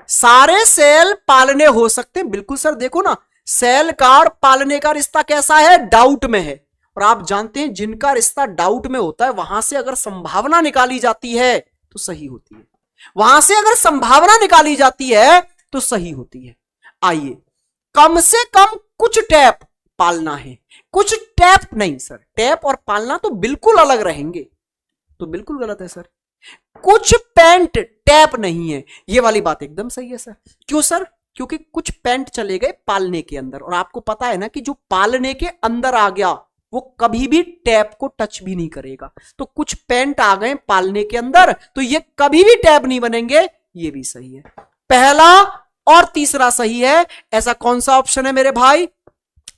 सारे सेल पालने हो सकते हैं, बिल्कुल सर। देखो ना, सेल का और पालने का रिश्ता कैसा है? डाउट में है। और आप जानते हैं जिनका रिश्ता डाउट में होता है, वहां से अगर संभावना निकाली जाती है तो सही होती है, वहां से अगर संभावना निकाली जाती है तो सही होती है। आइए, कम से कम कुछ टैप पालना है, कुछ टैप नहीं सर, टैप और पालना तो बिल्कुल अलग रहेंगे, तो बिल्कुल गलत है सर। कुछ पैंट टैप नहीं है, ये वाली बात एकदम सही है सर। क्यों सर? क्योंकि कुछ पैंट चले गए पालने के अंदर, और आपको पता है ना कि जो पालने के अंदर आ गया वो कभी भी टैप को टच भी नहीं करेगा। तो कुछ पैंट आ गए पालने के अंदर, तो ये कभी भी टैप नहीं बनेंगे, ये भी सही है। पहला और तीसरा सही है। ऐसा कौन सा ऑप्शन है मेरे भाई?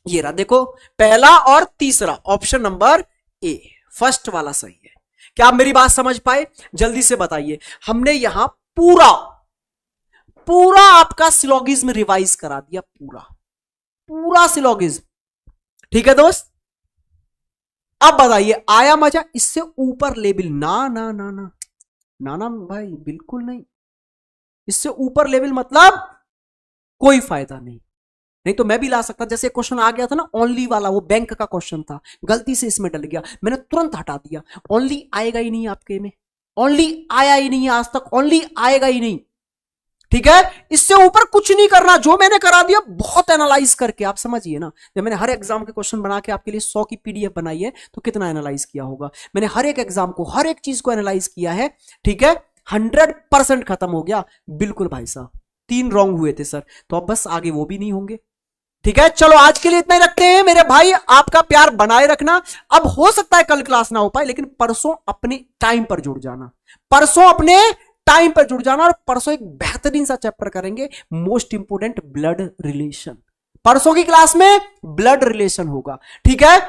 ये रहा, देखो पहला और तीसरा, ऑप्शन नंबर ए, फर्स्ट वाला सही है। क्या आप मेरी बात समझ पाए? जल्दी से बताइए। हमने यहां पूरा पूरा आपका सिलोगिज्म रिवाइज करा दिया, पूरा पूरा सिलोगिज्म, ठीक है दोस्त। अब बताइए, आया मजा? इससे ऊपर लेवल ना ना ना ना ना ना भाई, बिल्कुल नहीं। इससे ऊपर लेवल मतलब कोई फायदा नहीं। नहीं तो मैं भी ला सकता। जैसे क्वेश्चन आ गया था ना ओनली वाला, वो बैंक का क्वेश्चन था, गलती से इसमें डल गया, मैंने तुरंत हटा दिया। ओनली आएगा ही नहीं आपके में, ओनली आया ही नहीं आज तक, ओनली आएगा ही नहीं। ठीक है, इससे ऊपर कुछ नहीं करना, जो मैंने करा दिया बहुत एनालाइज करके, आप समझिए ना। जब मैंने हर एग्जाम के क्वेश्चन बना के आपके लिए 100 की पीडीएफ बनाई है तो कितना एनालाइज किया होगा मैंने, हर एक एग्जाम को, हर एक चीज को एनालाइज किया है। ठीक है, 100% खत्म हो गया। बिल्कुल भाई साहब, 3 रॉन्ग हुए थे सर, तो अब बस आगे वो भी नहीं होंगे। ठीक है, चलो आज के लिए इतना ही रखते हैं मेरे भाई, आपका प्यार बनाए रखना। अब हो सकता है कल क्लास ना हो पाए, लेकिन परसों अपने टाइम पर जुड़ जाना, परसों अपने टाइम पर जुड़ जाना। और परसों एक बेहतरीन सा चैप्टर करेंगे, मोस्ट इंपोर्टेंट, ब्लड रिलेशन। परसों की क्लास में ब्लड रिलेशन होगा। ठीक है,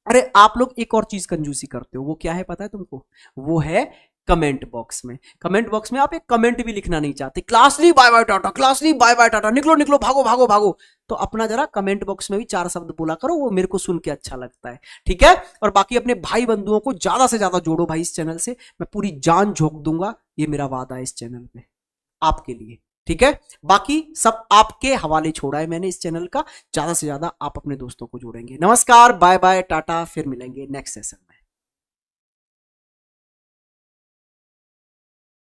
अरे आप लोग एक और चीज कंजूसी करते हो, वो क्या है पता है तुमको? वो है कमेंट बॉक्स में। कमेंट बॉक्स में आप एक कमेंट भी लिखना नहीं चाहते, classly bye bye tata, classly bye bye tata, निकलो निकलो, भागो भागो भागो। तो अपना जरा कमेंट बॉक्स में भी 4 शब्द बोला करो, वो मेरे को सुन के अच्छा लगता है। ठीक है, और बाकी अपने भाई बंधुओं को ज्यादा से ज्यादा जोड़ो भाई इस चैनल से, मैं पूरी जान झोंक दूंगा, ये मेरा वादा है इस चैनल पे आपके लिए। ठीक है, बाकी सब आपके हवाले छोड़ा है मैंने इस चैनल का, ज्यादा से ज्यादा आप अपने दोस्तों को जोड़ेंगे। नमस्कार, बाय बाय टाटा, फिर मिलेंगे नेक्स्ट सेशन में।